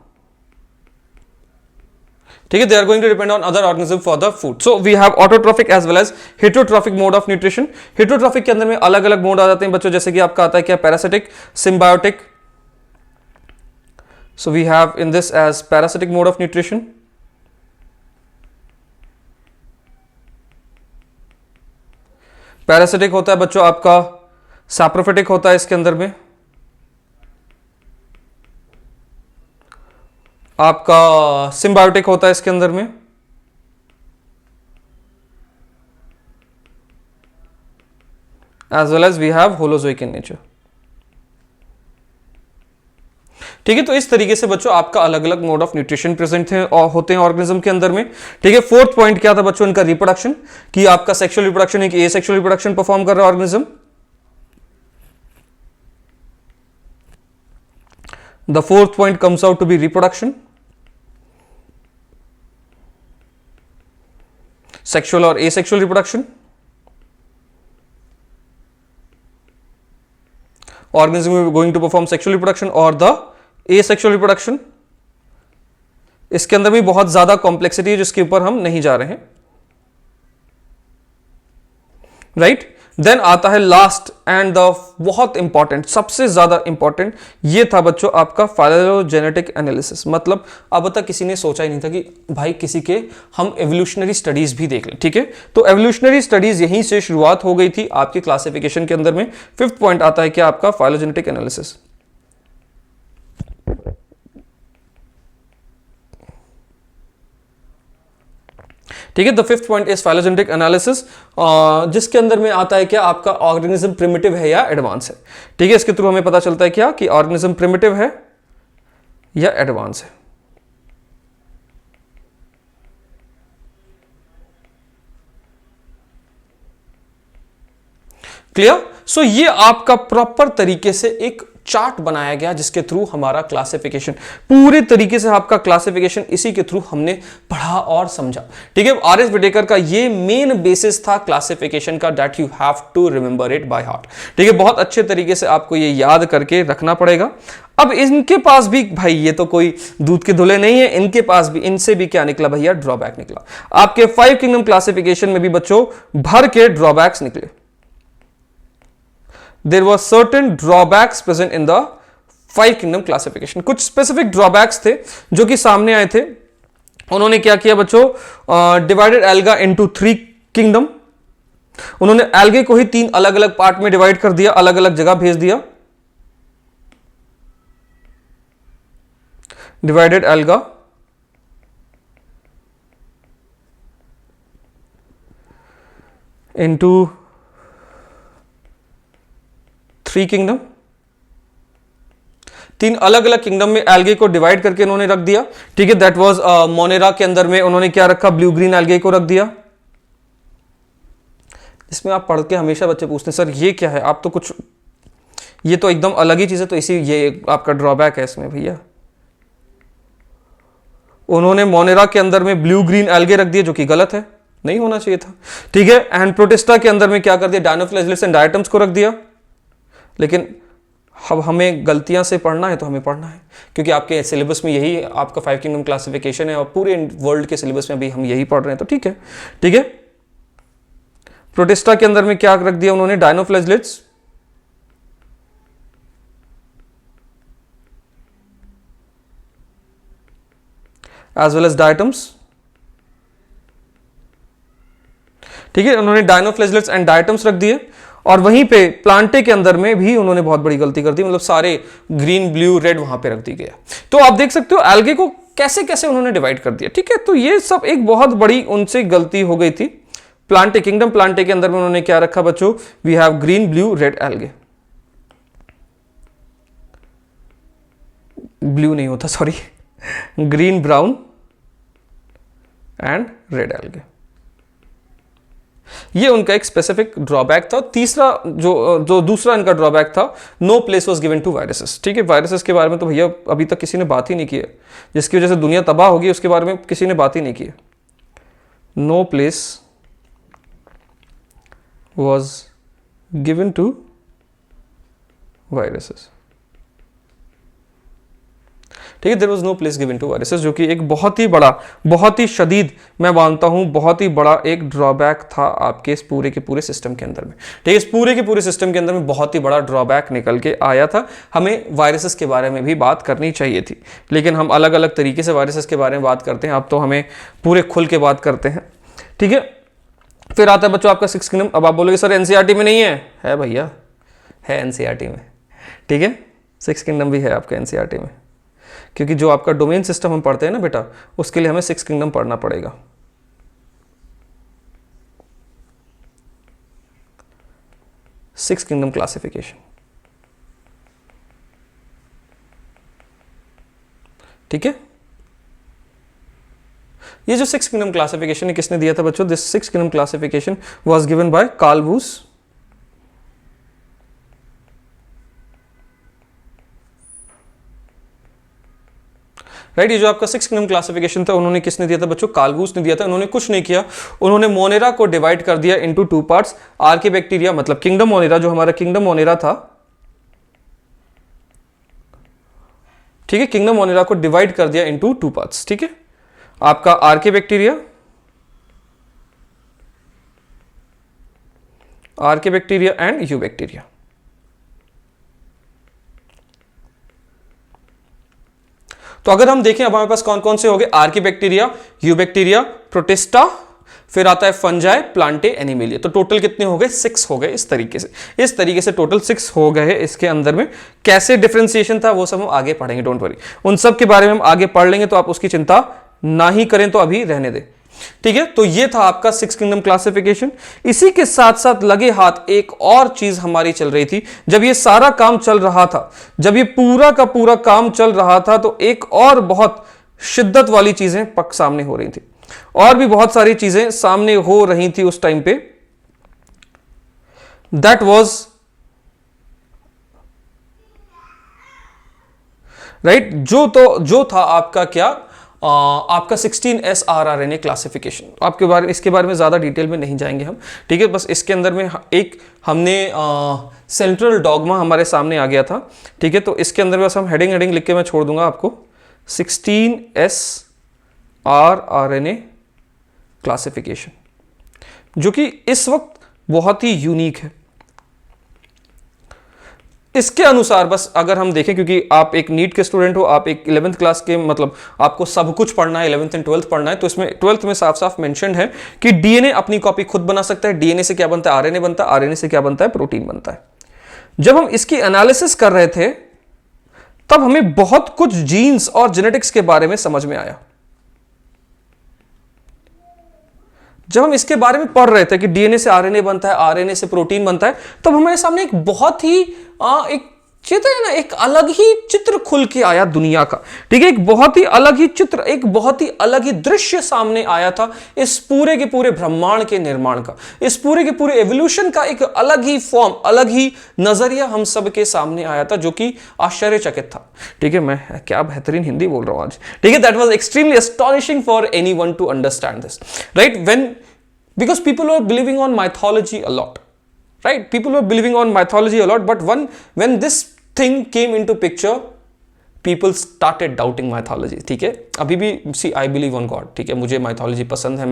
ठीक है they are going to depend on other organism for the food. So we have autotrophic as well as heterotrophic mode of nutrition. Heterotrophic के अंदर में अलग अलग मोड आ जाते हैं बच्चों जैसे कि आपका आता है क्या parasitic symbiotic. So we have in this as parasitic mode of nutrition. Parasitic होता है बच्चों आपका सैप्रोफिटिक होता है इसके अंदर में आपका सिम्बायोटिक होता है इसके अंदर में as well as we have holozoic in nature. ठीक है तो इस तरीके से बच्चों आपका अलग अलग मोड ऑफ न्यूट्रिशन प्रेजेंट है और होते हैं ऑर्गेनिज्म के अंदर में। ठीक है फोर्थ पॉइंट क्या था बच्चों इनका रिप्रोडक्शन कि आपका सेक्सुअल रिप्रोडक्शन एक एसेक्सुअल रिप्रोडक्शन परफॉर्म कर रहा है organism. The fourth point comes out to be reproduction sexual और asexual reproduction. Organism going to perform sexual reproduction और द एसेक्सुअल रिप्रोडक्शन। इसके अंदर भी बहुत ज्यादा कॉम्प्लेक्सिटी है जिसके ऊपर हम नहीं जा रहे हैं राइट। देन आता है लास्ट एंड द बहुत इंपॉर्टेंट सबसे ज्यादा इंपॉर्टेंट ये था बच्चों आपका फाइलोजेनेटिक एनालिसिस। मतलब अब तक किसी ने सोचा ही नहीं था कि भाई किसी के हम एवोल्यूशनरी स्टडीज भी देख लें। ठीक है तो एवोल्यूशनरी स्टडीज यहीं से शुरुआत हो गई थी आपके क्लासिफिकेशन के अंदर में। फिफ्थ पॉइंट आता है क्या आपका फाइलोजेनेटिक एनालिसिस। ठीक है the fifth point is phylogenetic analysis जिसके अंदर में आता है क्या आपका ऑर्गेनिज्म प्रिमिटिव है या एडवांस है। ठीक है इसके थ्रू हमें पता चलता है क्या कि ऑर्गेनिज्म प्रिमिटिव है या एडवांस है। क्लियर। सो ये आपका प्रॉपर तरीके से एक चार्ट बनाया गया जिसके थ्रू हमारा क्लासिफिकेशन पूरे तरीके से आपका क्लासिफिकेशन इसी के थ्रू हमने पढ़ा और समझा। ठीक है आर एस विटेकर का ये मेन बेसिस था क्लासिफिकेशन का that you have to remember it by heart. ठीक है बहुत अच्छे तरीके से आपको ये याद करके रखना पड़ेगा। अब इनके पास भी भाई ये तो कोई दूध के धुले नहीं है इनके पास भी इनसे भी क्या निकला भैया ड्रॉबैक निकला। आपके 5 किंगडम क्लासिफिकेशन में भी बच्चों भर के ड्रॉबैक्स निकले। There were certain drawbacks present in the 5 kingdom classification। कुछ स्पेसिफिक ड्रॉबैक्स थे जो कि सामने आए थे। उन्होंने क्या किया बच्चों डिवाइडेड एल्गा इनटू 3 किंगडम। उन्होंने एल्गे को ही 3 अलग अलग पार्ट में डिवाइड कर दिया अलग अलग जगह भेज दिया। Divided alga into 3 kingdom. 3 अलग अलग किंगडम में एल्गे को डिवाइड करके इन्होंने रख दिया। ठीक है दैट वाज मोनेरा के अंदर में उन्होंने क्या रखा ब्लू ग्रीन एल्गे को रख दिया। इसमें आप पढ़ के हमेशा बच्चे पूछते हैं सर ये क्या है आप तो कुछ ये तो एकदम अलग ही चीज है तो इसी ये आपका ड्रॉबैक है इसमें भैया। उन्होंने मोनेरा के अंदर में ब्लू ग्रीन एल्गे रख दिए जो कि गलत है नहीं होना चाहिए था। ठीक है एंड प्रोटिस्टा के अंदर में क्या कर दिया डायनोफ्लैजिलेट्स एंड डायटम्स को रख दिया। लेकिन अब हमें गलतियां से पढ़ना है तो हमें पढ़ना है क्योंकि आपके सिलेबस में यही आपका 5 किंगडम क्लासिफिकेशन है और पूरे वर्ल्ड के सिलेबस में भी हम यही पढ़ रहे हैं तो ठीक है। ठीक है प्रोटिस्टा के अंदर में क्या रख दिया उन्होंने dinoflagellates as well as diatoms. ठीक है, उन्होंने डायनोफ्लेजलेट्स एंड डायटम्स रख दिए, और वहीं पे प्लांटे के अंदर में भी उन्होंने बहुत बड़ी गलती कर दी, मतलब सारे ग्रीन ब्लू रेड वहां पे रख दी गया। तो आप देख सकते हो एल्गे को कैसे कैसे उन्होंने डिवाइड कर दिया। ठीक है, तो ये सब एक बहुत बड़ी उनसे गलती हो गई थी। प्लांटे, किंगडम प्लांटे के अंदर में उन्होंने क्या रखा बच्चों, we have green blue red algae, blue नहीं होता sorry, green brown and red algae. ये उनका एक स्पेसिफिक ड्रॉबैक था। तीसरा जो दूसरा इनका ड्रॉबैक था, no place was given to viruses. ठीक है, वायरसेस के बारे में तो भैया अभी तक किसी ने बात ही नहीं की है, जिसकी वजह से दुनिया तबाह होगी, उसके बारे में किसी ने बात ही नहीं की है। No place was given to viruses. ठीक है, there was no place given to viruses, जो कि एक बहुत ही बड़ा, बहुत ही शदीद, मैं मानता हूं बहुत ही बड़ा एक ड्रॉबैक था आपके इस पूरे के पूरे सिस्टम के अंदर में। ठीक है, इस पूरे के पूरे सिस्टम के अंदर में बहुत ही बड़ा ड्रॉबैक निकल के आया था। हमें वायरसेस के बारे में भी बात करनी चाहिए थी, लेकिन हम अलग अलग तरीके से वायरसेस के बारे में बात करते हैं। अब तो हमें पूरे खुल के बात करते हैं। ठीक है, फिर आता है बच्चों आपका 6th किंगडम। अब आप बोलोगे सर एनसीईआरटी में नहीं है भैया, है एनसीईआरटी में। ठीक है, 6th किंगडम भी है आपका एनसीईआरटी में, क्योंकि जो आपका डोमेन सिस्टम हम पढ़ते हैं ना बेटा, उसके लिए हमें 6th किंगडम पढ़ना पड़ेगा। Six kingdom classification. ठीक है, ये जो 6th किंगडम क्लासिफिकेशन है किसने दिया था बच्चों? This 6th kingdom classification was given by Carl Woese. Right, ये जो आपका 6th किंगडम क्लासिफिकेशन था, उन्होंने किसने दिया था बच्चों? कार्ल वूस ने दिया था। उन्होंने कुछ नहीं किया, उन्होंने मोनेरा को डिवाइड कर दिया इनटू 2 पार्ट्स। आर्किबैक्टीरिया मतलब किंगडम मोनेरा, जो हमारा किंगडम मोनेरा था, ठीक है, किंगडम मोनेरा को डिवाइड कर दिया इनटू 2 पार्ट्स। ठीक है, आपका आर्किबैक्टीरिया, आर्किबैक्टीरिया एंड यूबैक्टीरिया। तो अगर हम देखें अब हमारे पास कौन कौन से हो गए? आर्किबैक्टीरिया, यूबैक्टीरिया, प्रोटिस्टा, फिर आता है फंजाई, प्लांटे, एनिमेलिया। तो टोटल कितने हो गए? 6 हो गए। इस तरीके से टोटल 6 हो गए। इसके अंदर में कैसे डिफरेंशिएशन था वो सब हम आगे पढ़ेंगे, डोंट वरी, उन सब के बारे में हम आगे पढ़ लेंगे, तो आप उसकी चिंता ना ही करें तो अभी रहने दें। ठीक है, तो ये था आपका 6th किंगडम क्लासिफिकेशन। इसी के साथ साथ लगे हाथ एक और चीज हमारी चल रही थी। जब ये सारा काम चल रहा था, जब ये पूरा का पूरा काम चल रहा था, तो एक और बहुत शिद्दत वाली चीजें पक सामने हो रही थी, और भी बहुत सारी चीजें सामने हो रही थी उस टाइम पे। दैट वाज राइट, जो था आपका क्या, आपका 16S rRNA क्लासिफिकेशन। आपके बारे इसके बारे में ज़्यादा डिटेल में नहीं जाएंगे हम। ठीक है, बस इसके अंदर में एक हमने सेंट्रल डॉगमा हमारे सामने आ गया था। ठीक है, तो इसके अंदर बस हम हेडिंग लिख के मैं छोड़ दूंगा आपको, 16S rRNA क्लासिफिकेशन, जो कि इस वक्त बहुत ही यूनिक है। इसके अनुसार बस अगर हम देखें, क्योंकि आप एक नीट के स्टूडेंट हो, आप एक 11th क्लास के, मतलब आपको सब कुछ पढ़ना है, 11th एंड 12th पढ़ना है, तो इसमें 12th में साफ साफ मेंशन है कि डीएनए अपनी कॉपी खुद बना सकता है। डीएनए से क्या बनता है? आरएनए बनता है। आरएनए से क्या बनता है? प्रोटीन बनता है। जब हम इसकी एनालिसिस कर रहे थे, तब हमें बहुत कुछ जीन्स और जेनेटिक्स के बारे में समझ में आया। जब हम इसके बारे में पढ़ रहे थे कि डीएनए से आरएनए बनता है, आरएनए से प्रोटीन बनता है, तब हमारे सामने एक बहुत ही एक चित्र है ना, एक अलग ही चित्र खुल के आया दुनिया का। ठीक है, एक बहुत ही अलग ही चित्र, एक बहुत ही अलग ही दृश्य सामने आया था इस पूरे के पूरे ब्रह्मांड के निर्माण का, इस पूरे के पूरे एवोल्यूशन का एक अलग ही फॉर्म, अलग ही नजरिया हम सब के सामने आया था, जो कि आश्चर्यचकित था। ठीक है, मैं क्या बेहतरीन हिंदी बोल रहा हूं आज। ठीक है, that was extremely astonishing for anyone to understand this, right, because people were believing on mythology a lot, right? People were believing on mythology a lot, but when this thing came into picture, people started doubting mythology. ठीक है, अभी भी see I believe on God, ठीक है, मुझे mythology पसंद है,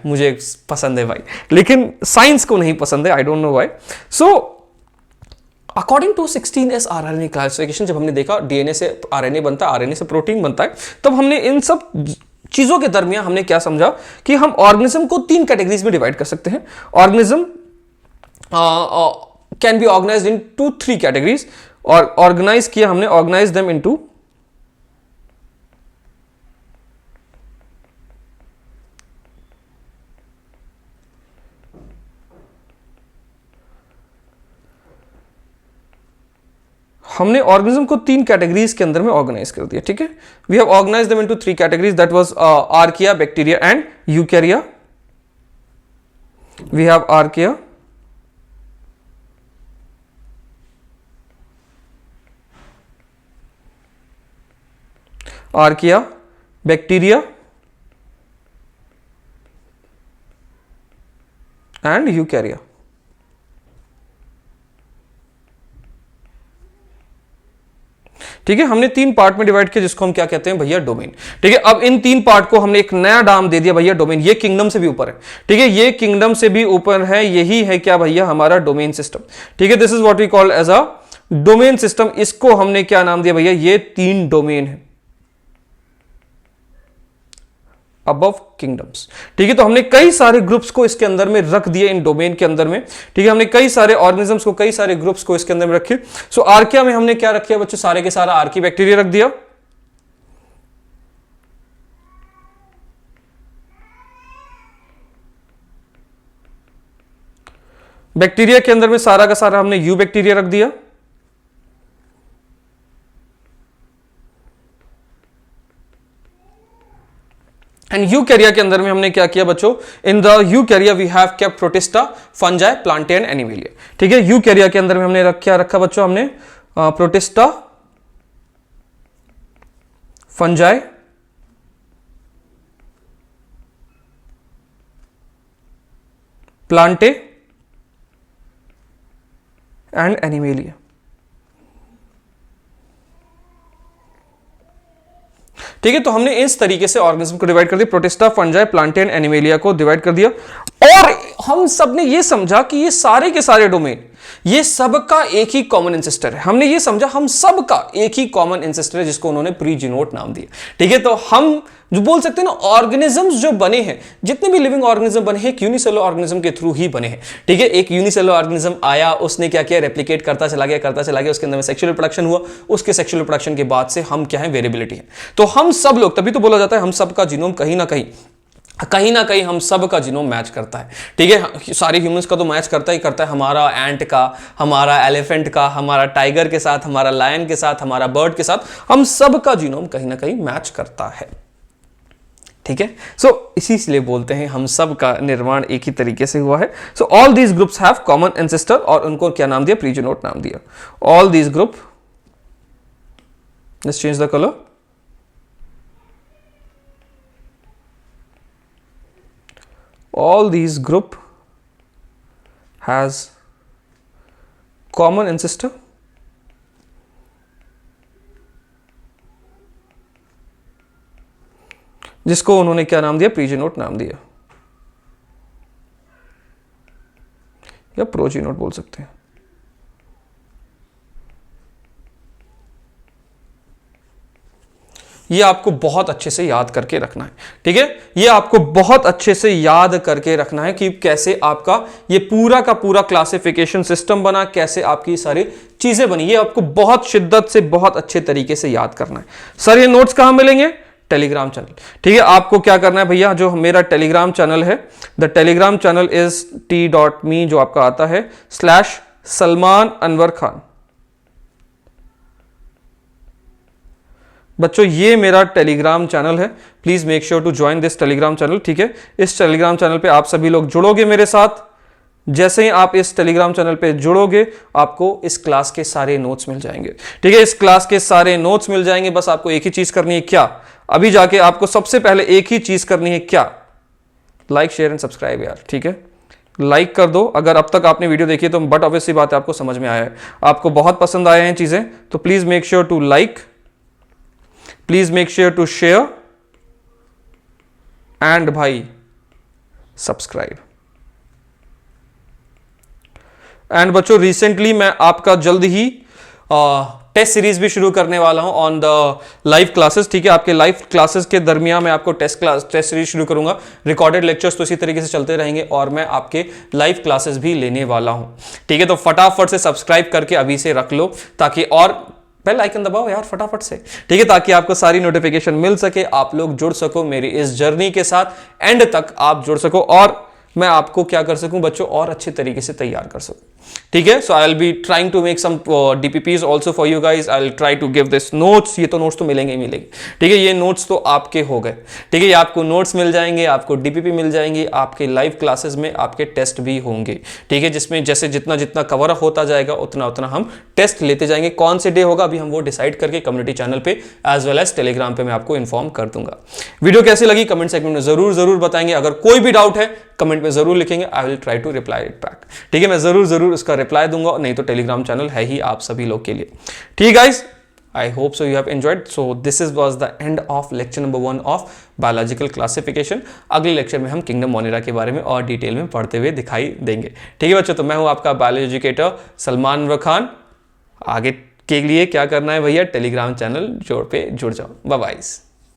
मुझे पसंद है भाई, लेकिन साइंस को नहीं पसंद है, I don't know why. So according to 16S RNA classification, जब हमने देखा डीएनए से आरएनए बनता है, आरएनए से प्रोटीन बनता है, तब हमने इन सब चीजों के दरमियान हमने क्या समझा कि हम ऑर्गेनिज्म को 3 कैटेगरीज में डिवाइड कर सकते हैं. Organism can be organized in 2-3 categories, और ऑर्गेनाइज किया हमने, ऑर्गेनाइज देम इनटू हमने ऑर्गेनिज्म को 3 कैटेगरीज के अंदर में ऑर्गेनाइज कर दिया. ठीक है, we have organize them into 3 categories, that was archaea, bacteria and eukarya. We have archaea, bacteria and eukarya. ठीक है, हमने 3 पार्ट में डिवाइड किया, जिसको हम क्या कहते हैं भैया, डोमेन. ठीक है, अब इन 3 पार्ट को हमने एक नया नाम दे दिया भैया, डोमेन. ये किंगडम से भी ऊपर है. ठीक है, ये किंगडम से भी ऊपर है, यही है क्या भैया, हमारा डोमेन सिस्टम. ठीक है, this is what we call as a domain system. इसको हमने क्या नाम दिया भैया, ये 3 डोमेन है अबव किंगडम्स. ठीक है, तो हमने कई सारे ग्रुप्स को इसके अंदर में रख दिए, इन डोमेन के अंदर में. ठीक है, हमने कई सारे ऑर्गेनिजम्स को, कई सारे ग्रुप्स को इसके अंदर में रखे. सो आर्किया में हमने क्या रखा बच्चों, सारे के सारा आर्की बैक्टीरिया रख दिया. बैक्टीरिया के अंदर में सारा का सारा हमने यू बैक्टीरिया रख दिया. एंड यूकैरिया के अंदर में हमने क्या किया बच्चों, in the eukarya we have kept protista, fungi, plantae and animalia. ठीक है, यूकैरिया के अंदर में हमने क्या रखा बच्चों, हमने protista, fungi, plantae and animalia. ठीक है, तो हमने इस तरीके से ऑर्गेनिज्म को डिवाइड कर दिया, protista, fungi, plantae and animalia को डिवाइड कर दिया. और हम सब ने ये समझा कि ये सारे के सारे डोमेन, ये सबका एक ही कॉमन इंसेस्टर है. हमने ये समझा हम सबका एक ही कॉमन इंसेस्टर है, जिसको उन्होंने प्रीजिनोट नाम दिया. ठीक है, तो हम जो बोल सकते हैं ना, ऑर्गेनिजम्स जो बने हैं, जितने भी लिविंग ऑर्गेनिज्म बने हैं, एक यूनिसेलुलर ऑर्गेनिज्म के थ्रू ही बने हैं. ठीक है, एक यूनिसेलुलर ऑर्गेनिज्म आया, उसने क्या किया, रेप्लिकेट करता चला गया, उसके अंदर में सेक्सुअल रिप्रोडक्शन हुआ, उसके सेक्सुअल रिप्रोडक्शन के बाद से हम क्या है, वेरिएबिलिटी है. तो हम सब लोग, तभी तो बोला जाता है हम सबका जीनोम कहीं ना कहीं हम सब का जीनोम मैच करता है. ठीक है, सारे ह्यूमंस का तो मैच करता ही करता है, हमारा एंट का, हमारा एलिफेंट का, हमारा टाइगर के साथ, हमारा लायन के साथ, हमारा बर्ड के साथ, हम सब का जीनोम कहीं ना कहीं मैच करता है. ठीक है, सो इसीलिए बोलते हैं हम सब का निर्माण एक ही तरीके से हुआ है. So all these groups have common ancestor, और उनको क्या नाम दिया, प्रीजिनोट नाम दिया. All these group, let's change the colour. All these group has common ancestor, जिसको उन्होंने क्या नाम दिया, प्रीजिनोट नाम दिया, या प्रोजिनोट बोल सकते हैं. ये आपको बहुत अच्छे से याद करके रखना है. ठीक है, ये आपको बहुत अच्छे से याद करके रखना है कि कैसे आपका ये पूरा का पूरा क्लासिफिकेशन सिस्टम बना, कैसे आपकी सारी चीजें बनी. ये आपको बहुत शिद्दत से, बहुत अच्छे तरीके से याद करना है. सर ये नोट्स कहां मिलेंगे, टेलीग्राम चैनल. ठीक है, आपको क्या करना है भैया, जो मेरा टेलीग्राम चैनल है, the Telegram channel is t.me, जो आपका आता है /सलमान अनवर खान. बच्चों ये मेरा टेलीग्राम चैनल है, please make sure to join this Telegram channel. ठीक है, इस टेलीग्राम चैनल पे आप सभी लोग जुड़ोगे मेरे साथ. जैसे ही आप इस टेलीग्राम चैनल पे जुड़ोगे, आपको इस क्लास के सारे नोट्स मिल जाएंगे. ठीक है, इस क्लास के सारे नोट्स मिल जाएंगे. बस आपको एक ही चीज करनी है, क्या, अभी जाके आपको सबसे पहले एक ही चीज करनी है, क्या, लाइक, शेयर एंड सब्सक्राइब यार. ठीक है, लाइक कर दो अगर अब तक आपने वीडियो देखी है तो. बट ऑब्वियसली बात है, आपको समझ में आया है, आपको बहुत पसंद आए हैं चीजें, तो please make sure to like, please make sure to share and भाई सब्सक्राइब. एंड बच्चों रिसेंटली मैं आपका जल्द ही टेस्ट सीरीज भी शुरू करने वाला हूं ऑन द लाइव क्लासेस, ठीक है। आपके लाइव क्लासेस के दरमियान मैं आपको टेस्ट सीरीज शुरू करूंगा। रिकॉर्डेड लेक्चर्स तो इसी तरीके से चलते रहेंगे और मैं आपके लाइव क्लासेस भी लेने वाला हूं, ठीक है। तो फटाफट से सब्सक्राइब करके अभी से रख लो, ताकि और बेल आइकन दबाओ यार फटाफट से, ठीक है, ताकि आपको सारी नोटिफिकेशन मिल सके, आप लोग जुड़ सको मेरी इस जर्नी के साथ, एंड तक आप जुड़ सको और मैं आपको क्या कर सकूं बच्चों और अच्छे तरीके से तैयार कर सकूं, ठीक है। So I will be trying to make some DPPs also for you guys. I will try to give this notes. ये तो नोट्स तो मिलेंगे ही मिलेंगे, ठीक है। ये नोट्स तो आपके हो गए, ठीक है। ये आपको नोट्स मिल जाएंगे, आपको डीपीपी मिल जाएंगे, आपके लाइव क्लासेस में आपके टेस्ट भी होंगे, ठीक है, जिसमें जैसे जितना जितना कवर अप होता जाएगा उतना उतना हम टेस्ट लेते जाएंगे। कौन से डे होगा अभी हम वो डिसाइड करके कम्युनिटी चैनल पे एज वेल एज टेलीग्राम पे मैं आपको इन्फॉर्म कर दूंगा। वीडियो कैसी लगी कमेंट सेगमेंट में जरूर बताएंगे। अगर कोई भी डाउट है कमेंट में जरूर लिखेंगे, I will try to reply it back, ठीक है। मैं जरूर उसका रिप्लाई दूंगा, नहीं तो टेलीग्राम चैनल है ही आप सभी लोग के लिए, ठीक guys. I hope so you have enjoyed. So this was the end of lecture number 1 of biological classification. अगले लेक्चर में हम किंगडम मोनेरा के बारे में और डिटेल में पढ़ते हुए दिखाई देंगे, ठीक है बच्चों। तो मैं हूं आपका बायोलॉजी एजुकेटर सलमान अनवर खान। आगे के लिए क्या करना है भैया, टेलीग्राम चैनल पे जुड़ जाओ। Bye bye.